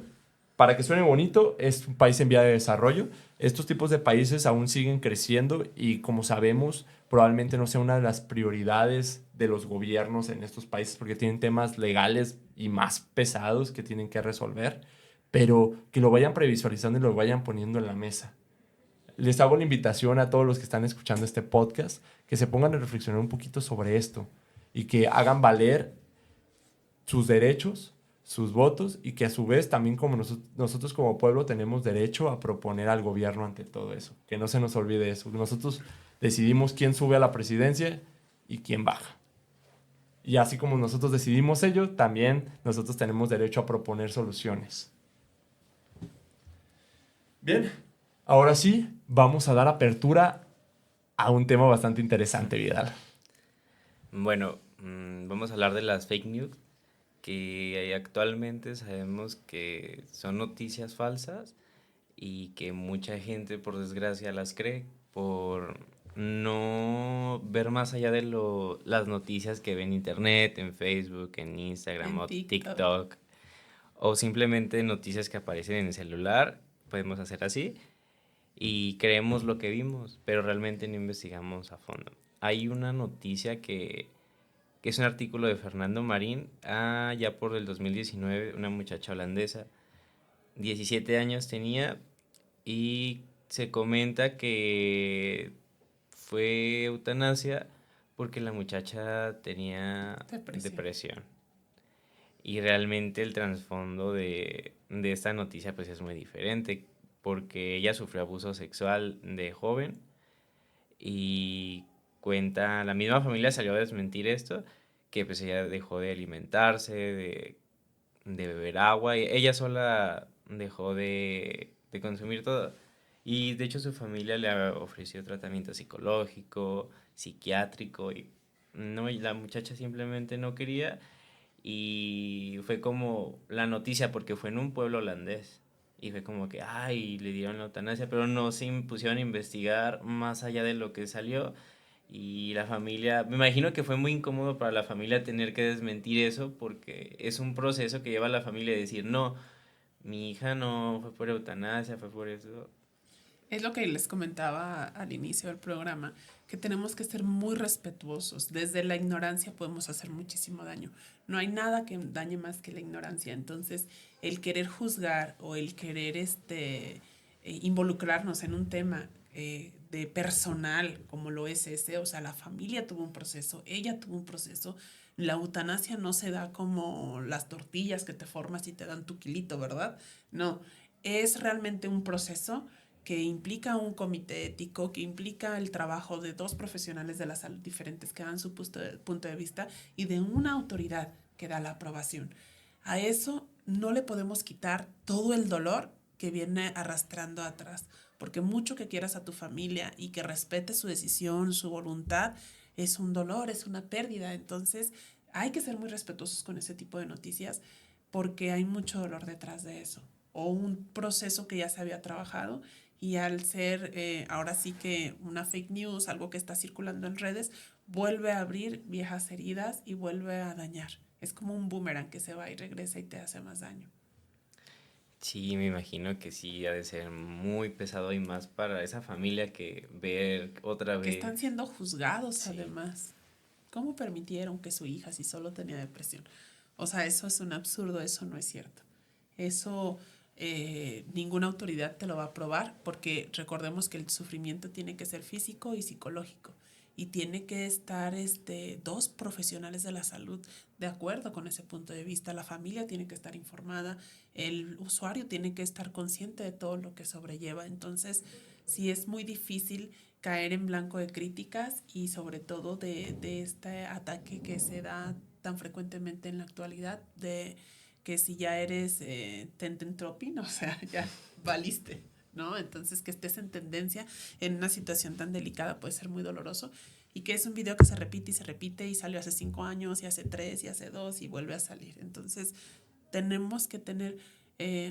para que suene bonito, es un país en vía de desarrollo. Estos tipos de países aún siguen creciendo y, como sabemos, probablemente no sea una de las prioridades de los gobiernos en estos países porque tienen temas legales y más pesados que tienen que resolver, pero que lo vayan previsualizando y lo vayan poniendo en la mesa. Les hago la invitación a todos los que están escuchando este podcast que se pongan a reflexionar un poquito sobre esto y que hagan valer sus derechos, sus votos y que a su vez también como nosotros como pueblo tenemos derecho a proponer al gobierno ante todo eso. Que no se nos olvide eso. Nosotros decidimos quién sube a la presidencia y quién baja. Y así como nosotros decidimos ello, también nosotros tenemos derecho a proponer soluciones. Bien, ahora sí, vamos a dar apertura a un tema bastante interesante, Vidal. Bueno, vamos a hablar de las fake news, que actualmente sabemos que son noticias falsas y que mucha gente, por desgracia, las cree por no ver más allá de las noticias que ven en internet, en Facebook, en Instagram En o TikTok. TikTok, o simplemente noticias que aparecen en el celular. Podemos hacer así y creemos lo que vimos, pero realmente no investigamos a fondo. Hay una noticia que es un artículo de Fernando Marín, ya por el 2019, una muchacha holandesa, 17 años tenía, y se comenta que fue eutanasia porque la muchacha tenía depresión. Y realmente el trasfondo de esta noticia pues es muy diferente, porque ella sufrió abuso sexual de joven y cuenta, la misma familia salió a desmentir esto, que pues ella dejó de alimentarse, de beber agua, y ella sola dejó de consumir todo. Y de hecho su familia le ofreció tratamiento psicológico, psiquiátrico, y no, y la muchacha simplemente no quería, y fue como la noticia porque fue en un pueblo holandés. Y fue como que, ay, le dieron la eutanasia, pero no se pusieron a investigar más allá de lo que salió. Y la familia, me imagino que fue muy incómodo para la familia tener que desmentir eso porque es un proceso que lleva a la familia a decir, no, mi hija no fue por eutanasia, fue por eso. Es lo que les comentaba al inicio del programa, que tenemos que ser muy respetuosos. Desde la ignorancia podemos hacer muchísimo daño. No hay nada que dañe más que la ignorancia. Entonces, el querer juzgar o el querer involucrarnos en un tema de personal como lo es ese, o sea, la familia tuvo un proceso, ella tuvo un proceso. La eutanasia no se da como las tortillas que te formas y te dan tu kilito, ¿verdad? No, es realmente un proceso que implica un comité ético, que implica el trabajo de dos profesionales de la salud diferentes que dan su punto de vista y de una autoridad que da la aprobación. A eso no le podemos quitar todo el dolor que viene arrastrando atrás, porque mucho que quieras a tu familia y que respetes su decisión, su voluntad, es un dolor, es una pérdida. Entonces hay que ser muy respetuosos con ese tipo de noticias porque hay mucho dolor detrás de eso o un proceso que ya se había trabajado y al ser ahora sí que una fake news, algo que está circulando en redes, vuelve a abrir viejas heridas y vuelve a dañar. Es como un boomerang que se va y regresa y te hace más daño. Sí, me imagino que sí ha de ser muy pesado y más para esa familia que ver otra Que están vez. siendo juzgados Sí. además. ¿Cómo permitieron que su hija, si solo tenía depresión? O sea, eso es un absurdo, eso no es cierto. Eso ninguna autoridad te lo va a probar porque recordemos que el sufrimiento tiene que ser físico y psicológico y tiene que estar dos profesionales de la salud de acuerdo con ese punto de vista. La familia tiene que estar informada, el usuario tiene que estar consciente de todo lo que sobrelleva. Entonces, sí es muy difícil caer en blanco de críticas y sobre todo de este ataque que se da tan frecuentemente en la actualidad de que si ya eres tententropin, o sea, ya valiste, ¿no? Entonces que estés en tendencia en una situación tan delicada puede ser muy doloroso y que es un video que se repite y salió hace 5 años y hace 3 y hace 2 y vuelve a salir. Entonces tenemos que tener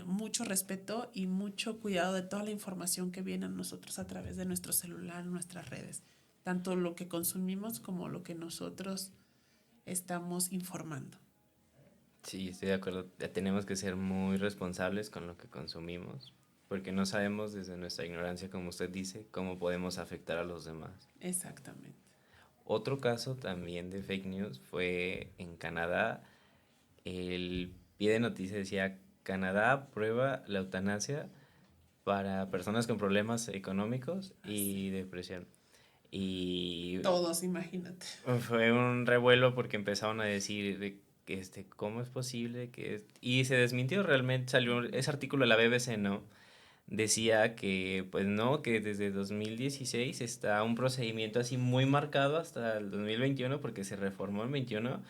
mucho respeto y mucho cuidado de toda la información que viene a nosotros a través de nuestro celular, nuestras redes, tanto lo que consumimos como lo que nosotros estamos informando. Sí, estoy de acuerdo. Ya tenemos que ser muy responsables con lo que consumimos, porque no sabemos desde nuestra ignorancia, como usted dice, cómo podemos afectar a los demás. Exactamente. Otro caso también de fake news fue en Canadá. El pie de noticia decía, Canadá aprueba la eutanasia para personas con problemas económicos Así. y depresión. Y Todos, imagínate. fue un revuelo porque empezaron a decir de que cómo es posible que y se desmintió realmente, salió ese artículo de la BBC, ¿no? Decía que pues no, que desde 2016 está un procedimiento así muy marcado hasta el 2021 porque se reformó en 21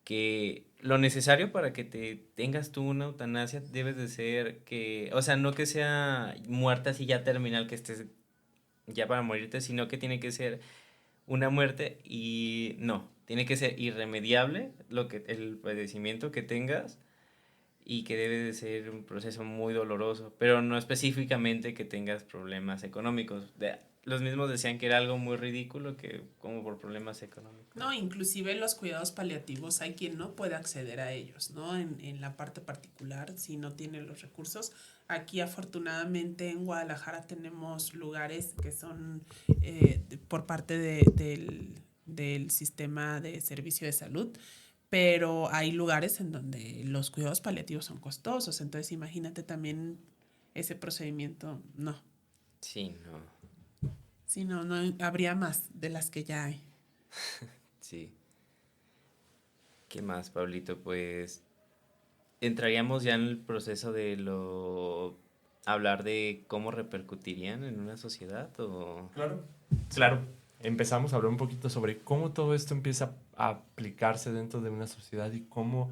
que lo necesario para que te tengas tú una eutanasia debes de ser que, o sea, no que sea muerte así ya terminal que estés ya para morirte, sino que tiene que ser una muerte y no, tiene que ser irremediable lo que el padecimiento que tengas y que debe de ser un proceso muy doloroso, pero no específicamente que tengas problemas económicos. Los mismos decían que era algo muy ridículo que como por problemas económicos. No, inclusive los cuidados paliativos hay quien no puede acceder a ellos, ¿no? En la parte particular, si no tiene los recursos. Aquí afortunadamente en Guadalajara tenemos lugares que son por parte del sistema de servicio de salud, pero hay lugares en donde los cuidados paliativos son costosos, entonces imagínate también ese procedimiento, no, Sí, no, si no, no habría más de las que ya hay. sí. ¿Qué más, Pablito? Pues entraríamos ya en el proceso de lo hablar de cómo repercutirían en una sociedad o Claro. sí. Claro, empezamos a hablar un poquito sobre cómo todo esto empieza a aplicarse dentro de una sociedad y cómo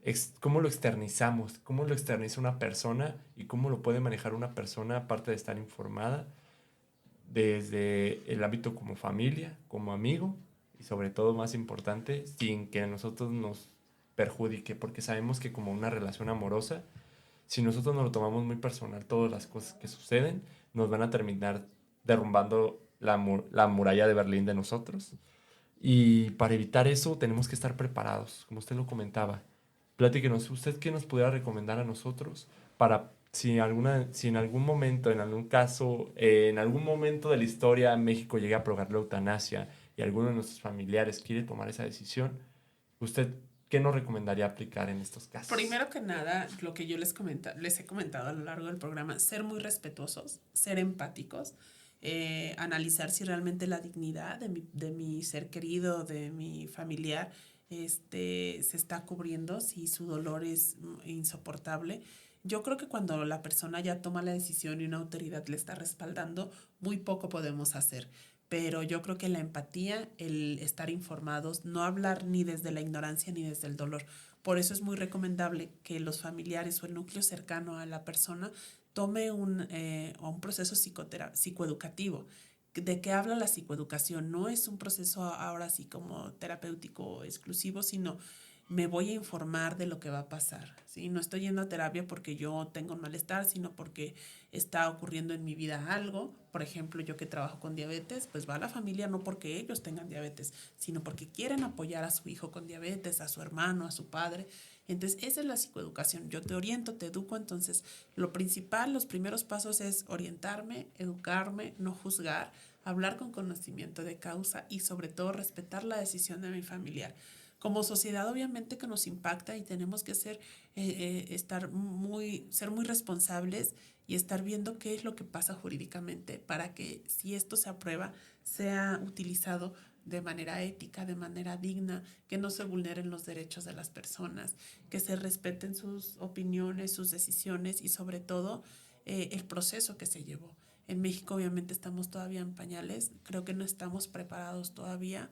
lo externizamos, cómo lo externiza una persona y cómo lo puede manejar una persona aparte de estar informada desde el ámbito como familia, como amigo y sobre todo más importante, sin que a nosotros nos perjudique, porque sabemos que como una relación amorosa, si nosotros nos lo tomamos muy personal, todas las cosas que suceden nos van a terminar derrumbando la muralla de Berlín de nosotros. Y para evitar eso tenemos que estar preparados, como usted lo comentaba. Platíquenos, ¿usted qué nos pudiera recomendar a nosotros para si en algún momento, en algún caso, en algún momento de la historia México llegue a aprobar la eutanasia y alguno de nuestros familiares quiere tomar esa decisión, ¿usted qué nos recomendaría aplicar en estos casos? Primero que nada, lo que yo les he comentado a lo largo del programa, ser muy respetuosos, ser empáticos, analizar si realmente la dignidad de mi ser querido, de mi familiar, se está cubriendo, si su dolor es insoportable. Yo creo que cuando la persona ya toma la decisión y una autoridad le está respaldando, muy poco podemos hacer. Pero yo creo que la empatía, el estar informados, no hablar ni desde la ignorancia ni desde el dolor. Por eso es muy recomendable que los familiares o el núcleo cercano a la persona tome un proceso psicoeducativo. ¿De qué habla la psicoeducación? No es un proceso ahora así como terapéutico exclusivo, sino me voy a informar de lo que va a pasar. ¿Sí? No estoy yendo a terapia porque yo tengo un malestar, sino porque está ocurriendo en mi vida algo. Por ejemplo, yo que trabajo con diabetes, pues va a la familia no porque ellos tengan diabetes, sino porque quieren apoyar a su hijo con diabetes, a su hermano, a su padre. Entonces, esa es la psicoeducación. Yo te oriento, te educo. Entonces, lo principal, los primeros pasos es orientarme, educarme, no juzgar, hablar con conocimiento de causa y sobre todo respetar la decisión de mi familiar. Como sociedad obviamente que nos impacta y tenemos que ser muy responsables y estar viendo qué es lo que pasa jurídicamente para que si esto se aprueba sea utilizado de manera ética, de manera digna, que no se vulneren los derechos de las personas, que se respeten sus opiniones, sus decisiones y sobre todo el proceso que se llevó. En México obviamente estamos todavía en pañales, creo que no estamos preparados todavía.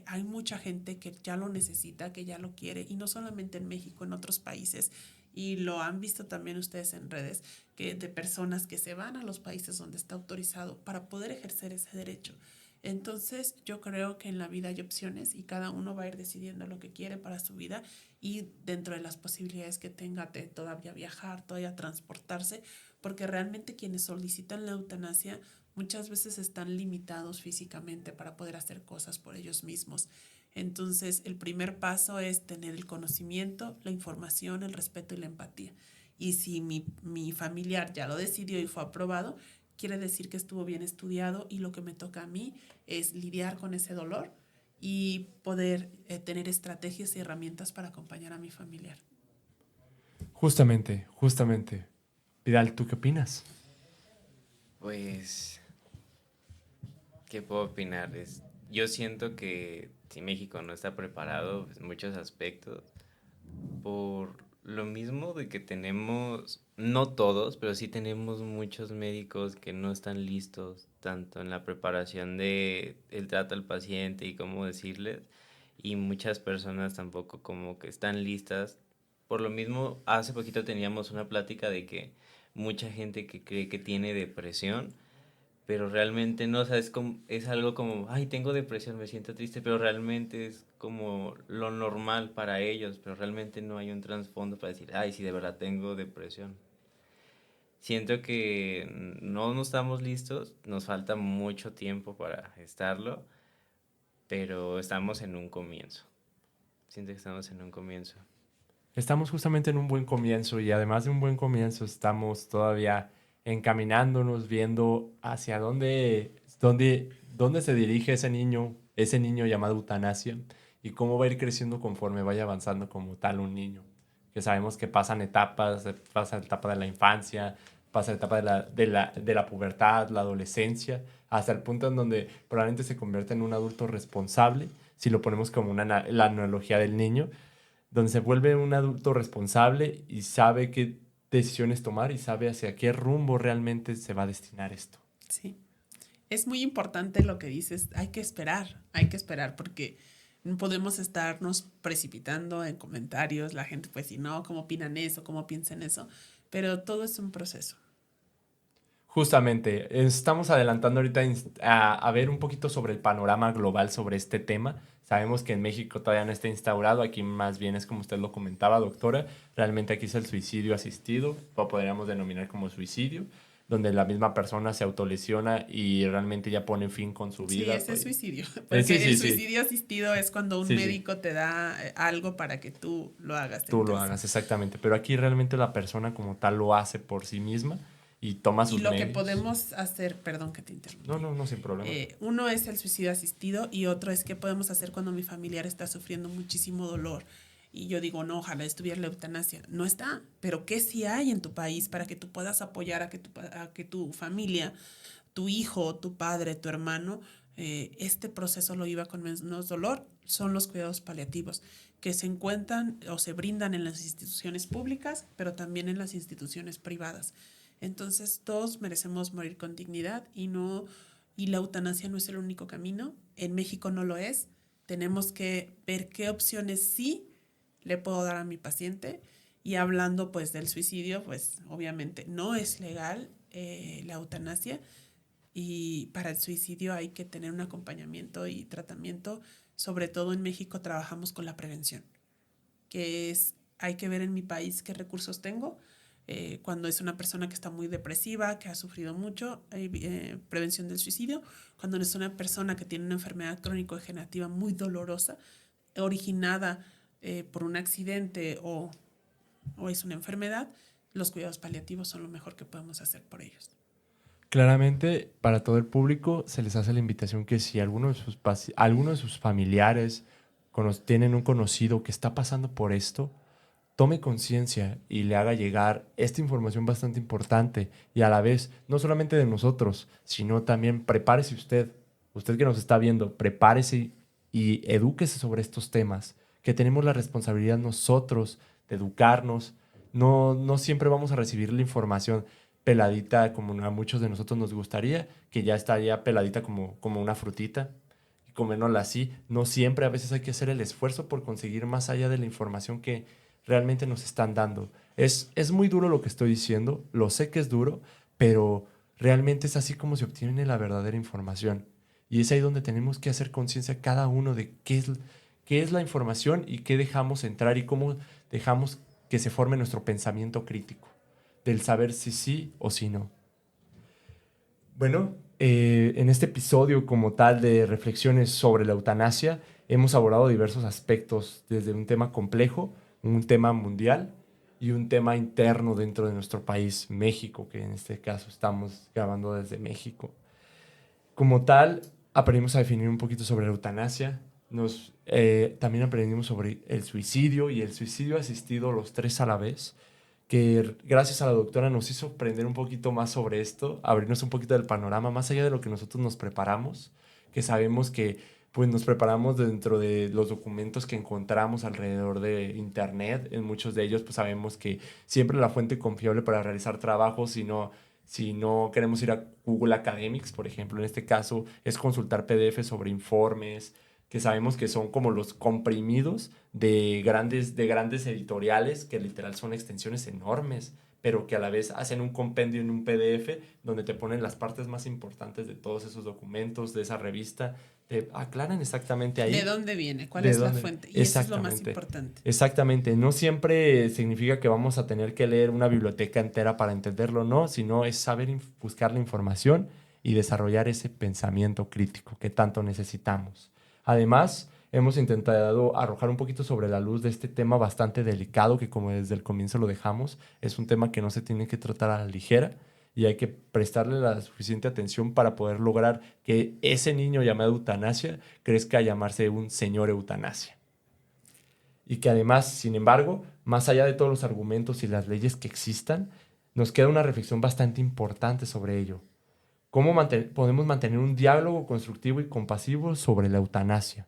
Hay mucha gente que ya lo necesita, que ya lo quiere, y no solamente en México, en otros países, y lo han visto también ustedes en redes, que de personas que se van a los países donde está autorizado para poder ejercer ese derecho. Entonces yo creo que en la vida hay opciones y cada uno va a ir decidiendo lo que quiere para su vida y dentro de las posibilidades que tenga de todavía viajar, todavía transportarse, porque realmente quienes solicitan la eutanasia muchas veces están limitados físicamente para poder hacer cosas por ellos mismos. Entonces, el primer paso es tener el conocimiento, la información, el respeto y la empatía. Y si mi familiar ya lo decidió y fue aprobado, quiere decir que estuvo bien estudiado y lo que me toca a mí es lidiar con ese dolor y poder tener estrategias y herramientas para acompañar a mi familiar. Justamente, justamente. Vidal, ¿tú qué opinas? Pues, ¿qué puedo opinar? Yo siento que si México no está preparado en muchos aspectos, por lo mismo de que tenemos, no todos, pero sí tenemos muchos médicos que no están listos, tanto en la preparación de el trato al paciente y cómo decirles, y muchas personas tampoco como que están listas. Por lo mismo, hace poquito teníamos una plática de que mucha gente que cree que tiene depresión, pero realmente no, o sea, es algo como, ay, tengo depresión, me siento triste, pero realmente es como lo normal para ellos, pero realmente no hay un trasfondo para decir, ay, sí, de verdad tengo depresión. Siento que no estamos listos, nos falta mucho tiempo para estarlo, pero estamos en un comienzo. Siento que estamos en un comienzo. Estamos justamente en un buen comienzo y además de un buen comienzo estamos todavía encaminándonos, viendo hacia dónde se dirige ese niño llamado eutanasia y cómo va a ir creciendo conforme vaya avanzando como tal un niño. Que sabemos que pasan etapas, pasa la etapa de la infancia, pasa la etapa de la pubertad, la adolescencia, hasta el punto en donde probablemente se convierte en un adulto responsable, si lo ponemos como la analogía del niño donde se vuelve un adulto responsable y sabe qué decisiones tomar y sabe hacia qué rumbo realmente se va a destinar esto. Sí. Es muy importante lo que dices, hay que esperar porque no podemos estarnos precipitando en comentarios, la gente pues si no, ¿cómo opinan eso? ¿Cómo piensan eso? Pero todo es un proceso. Justamente, estamos adelantando ahorita a ver un poquito sobre el panorama global sobre este tema. Sabemos que en México todavía no está instaurado, aquí más bien es como usted lo comentaba, doctora, realmente aquí es el suicidio asistido, lo podríamos denominar como suicidio, donde la misma persona se autolesiona y realmente ya pone fin con su Sí, vida. ese es suicidio, Sí, porque el sí, sí, suicidio asistido es cuando un sí, sí, médico te da algo para que tú lo hagas. tú lo Entonces, hagas exactamente, pero aquí realmente la persona como tal lo hace por sí misma y toma y sus lo que medios. podemos hacer, perdón que te No, interrumpí, no, no, sin problema. uno es el suicidio asistido y otro es qué podemos hacer cuando mi familiar está sufriendo muchísimo dolor. Y yo digo, no, ojalá estuviera la eutanasia. No está, pero ¿qué sí hay en tu país para que tú puedas apoyar a que tu familia, tu hijo, tu padre, tu hermano, este proceso lo iba con menos dolor? Son los cuidados paliativos que se encuentran o se brindan en las instituciones públicas, pero también en las instituciones privadas. Entonces, todos merecemos morir con dignidad y la eutanasia no es el único camino. En México no lo es. Tenemos que ver qué opciones sí le puedo dar a mi paciente. Y hablando pues del suicidio, pues obviamente no es legal la eutanasia y para el suicidio hay que tener un acompañamiento y tratamiento. Sobre todo en México trabajamos con la prevención, que es, hay que ver en mi país qué recursos tengo. Cuando es una persona que está muy depresiva, que ha sufrido mucho, hay prevención del suicidio. Cuando es una persona que tiene una enfermedad crónico-degenerativa muy dolorosa, originada por un accidente o es una enfermedad, los cuidados paliativos son lo mejor que podemos hacer por ellos. Claramente, para todo el público se les hace la invitación que si alguno de sus familiares tienen un conocido que está pasando por esto, tome conciencia y le haga llegar esta información bastante importante y a la vez, no solamente de nosotros, sino también prepárese usted que nos está viendo, prepárese y edúquese sobre estos temas, que tenemos la responsabilidad nosotros de educarnos. No, no siempre vamos a recibir la información peladita como a muchos de nosotros nos gustaría, que ya estaría peladita como una frutita y comérnosla así. No siempre, a veces hay que hacer el esfuerzo por conseguir más allá de la información que realmente nos están dando. Es muy duro lo que estoy diciendo, lo sé que es duro, pero realmente es así como se obtiene la verdadera información. Y es ahí donde tenemos que hacer conciencia cada uno de qué es la información y qué dejamos entrar y cómo dejamos que se forme nuestro pensamiento crítico, del saber si sí o si no. Bueno, en este episodio como tal de reflexiones sobre la eutanasia, hemos abordado diversos aspectos, desde un tema complejo, un tema mundial y un tema interno dentro de nuestro país, México, que en este caso estamos grabando desde México. Como tal, aprendimos a definir un poquito sobre la eutanasia. También aprendimos sobre el suicidio y el suicidio asistido, los tres a la vez, que gracias a la doctora nos hizo aprender un poquito más sobre esto, abrirnos un poquito del panorama, más allá de lo que nosotros nos preparamos, que sabemos que pues nos preparamos dentro de los documentos que encontramos alrededor de internet. En muchos de ellos pues sabemos que siempre la fuente confiable para realizar trabajos, si no queremos ir a Google Academics, por ejemplo, en este caso es consultar PDF sobre informes, que sabemos que son como los comprimidos de grandes editoriales, que literal son extensiones enormes, pero que a la vez hacen un compendio en un PDF donde te ponen las partes más importantes de todos esos documentos, de esa revista, te aclaran exactamente ahí. ¿De dónde viene? ¿Cuál ¿De es la dónde? fuente? Y eso es lo más importante. Exactamente. No siempre significa que vamos a tener que leer una biblioteca entera para entenderlo, no, sino es saber buscar la información y desarrollar ese pensamiento crítico que tanto necesitamos. Además, hemos intentado arrojar un poquito sobre la luz de este tema bastante delicado que, como desde el comienzo lo dejamos, es un tema que no se tiene que tratar a la ligera y hay que prestarle la suficiente atención para poder lograr que ese niño llamado eutanasia crezca a llamarse un señor eutanasia. Y que además, sin embargo, más allá de todos los argumentos y las leyes que existan, nos queda una reflexión bastante importante sobre ello. ¿Cómo podemos mantener un diálogo constructivo y compasivo sobre la eutanasia?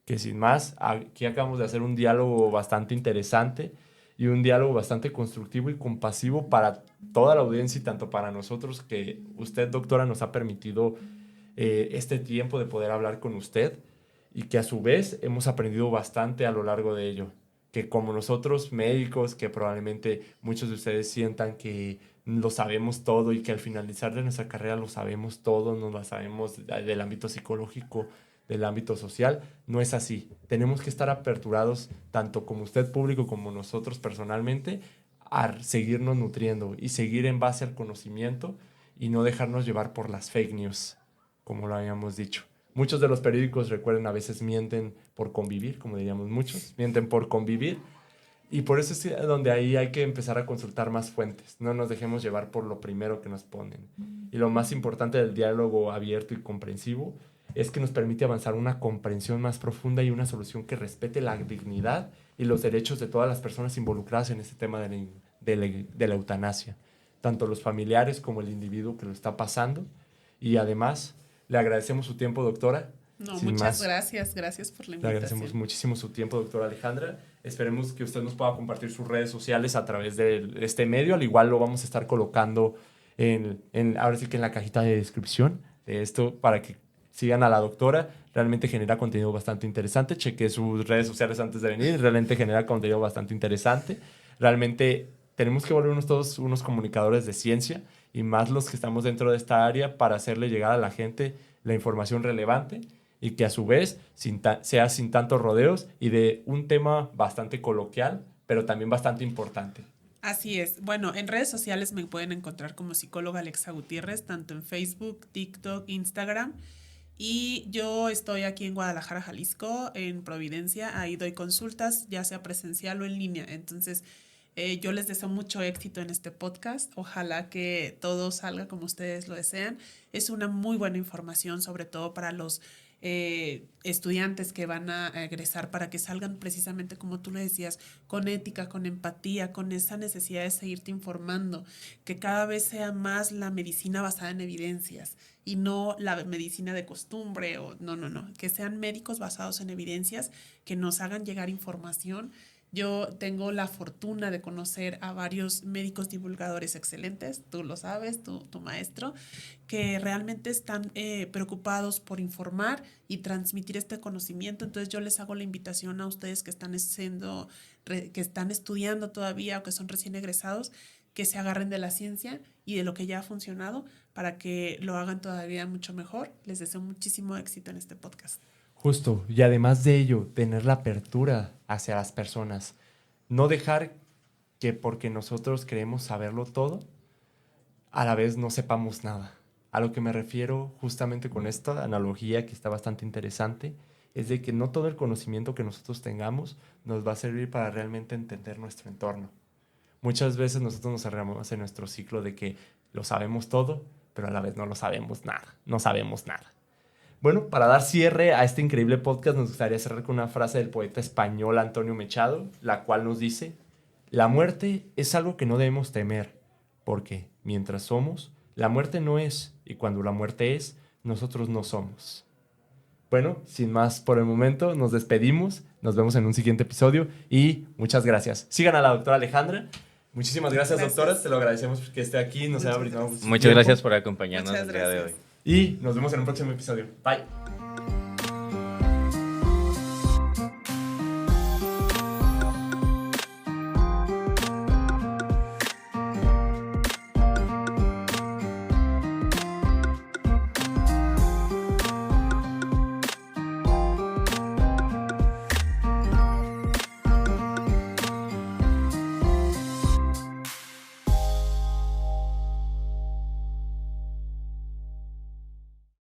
Que sin más, aquí acabamos de hacer un diálogo bastante interesante y un diálogo bastante constructivo y compasivo para toda la audiencia y tanto para nosotros, que usted, doctora, nos ha permitido este tiempo de poder hablar con usted y que a su vez hemos aprendido bastante a lo largo de ello. Que como nosotros médicos, que probablemente muchos de ustedes sientan que lo sabemos todo y que al finalizar de nuestra carrera lo sabemos todo, no lo sabemos del ámbito psicológico, del ámbito social, no es así. Tenemos que estar aperturados, tanto como usted público como nosotros personalmente, a seguirnos nutriendo y seguir en base al conocimiento y no dejarnos llevar por las fake news, como lo habíamos dicho. Muchos de los periódicos, recuerden, a veces mienten por convivir, como diríamos muchos, mienten por convivir. Y por eso es donde ahí hay que empezar a consultar más fuentes. No nos dejemos llevar por lo primero que nos ponen. Y lo más importante del diálogo abierto y comprensivo es que nos permite avanzar una comprensión más profunda y una solución que respete la dignidad y los derechos de todas las personas involucradas en este tema de la eutanasia. Tanto los familiares como el individuo que lo está pasando. Y además, le agradecemos su tiempo, doctora. No, Sin muchas más, gracias. Gracias por la le invitación. agradecemos muchísimo su tiempo, doctora Alejandra. Esperemos que usted nos pueda compartir sus redes sociales a través de este medio. Al igual lo vamos a estar colocando ahora sí que en la cajita de descripción de esto para que sigan a la doctora. Realmente genera contenido bastante interesante. Chequé sus redes sociales antes de venir. Realmente genera contenido bastante interesante. Realmente tenemos que volvernos todos unos comunicadores de ciencia y más los que estamos dentro de esta área para hacerle llegar a la gente la información relevante y que a su vez sea sin tantos rodeos y de un tema bastante coloquial, pero también bastante importante. Así es. Bueno, en redes sociales me pueden encontrar como psicóloga Alexa Gutiérrez, tanto en Facebook, TikTok, Instagram. Y yo estoy aquí en Guadalajara, Jalisco, en Providencia. Ahí doy consultas, ya sea presencial o en línea. Entonces, yo les deseo mucho éxito en este podcast. Ojalá que todo salga como ustedes lo desean. Es una muy buena información, sobre todo para los estudiantes que van a egresar, para que salgan precisamente como tú lo decías, con ética, con empatía, con esa necesidad de seguirte informando, que cada vez sea más la medicina basada en evidencias y no la medicina de costumbre o no, que sean médicos basados en evidencias, que nos hagan llegar información. Yo tengo la fortuna de conocer a varios médicos divulgadores excelentes, tú lo sabes, tu maestro, que realmente están preocupados por informar y transmitir este conocimiento. Entonces yo les hago la invitación a ustedes que están que están estudiando todavía o que son recién egresados, que se agarren de la ciencia y de lo que ya ha funcionado para que lo hagan todavía mucho mejor. Les deseo muchísimo éxito en este podcast. Justo, y además de ello, tener la apertura hacia las personas. No dejar que porque nosotros queremos saberlo todo, a la vez no sepamos nada. A lo que me refiero justamente con esta analogía que está bastante interesante, es de que no todo el conocimiento que nosotros tengamos nos va a servir para realmente entender nuestro entorno. Muchas veces nosotros nos cerramos en nuestro ciclo de que lo sabemos todo, pero a la vez no lo sabemos nada, no sabemos nada. Bueno, para dar cierre a este increíble podcast, nos gustaría cerrar con una frase del poeta español Antonio Machado, la cual nos dice: la muerte es algo que no debemos temer, porque mientras somos, la muerte no es, y cuando la muerte es, nosotros no somos. Bueno, sin más por el momento, nos despedimos, nos vemos en un siguiente episodio y muchas gracias. Sigan a la doctora Alejandra. Muchísimas gracias, doctora, te lo agradecemos que esté aquí, nos haya brindado Muchas gracias por acompañarnos Muchas el día de hoy. gracias. Y nos vemos en un próximo episodio. Bye.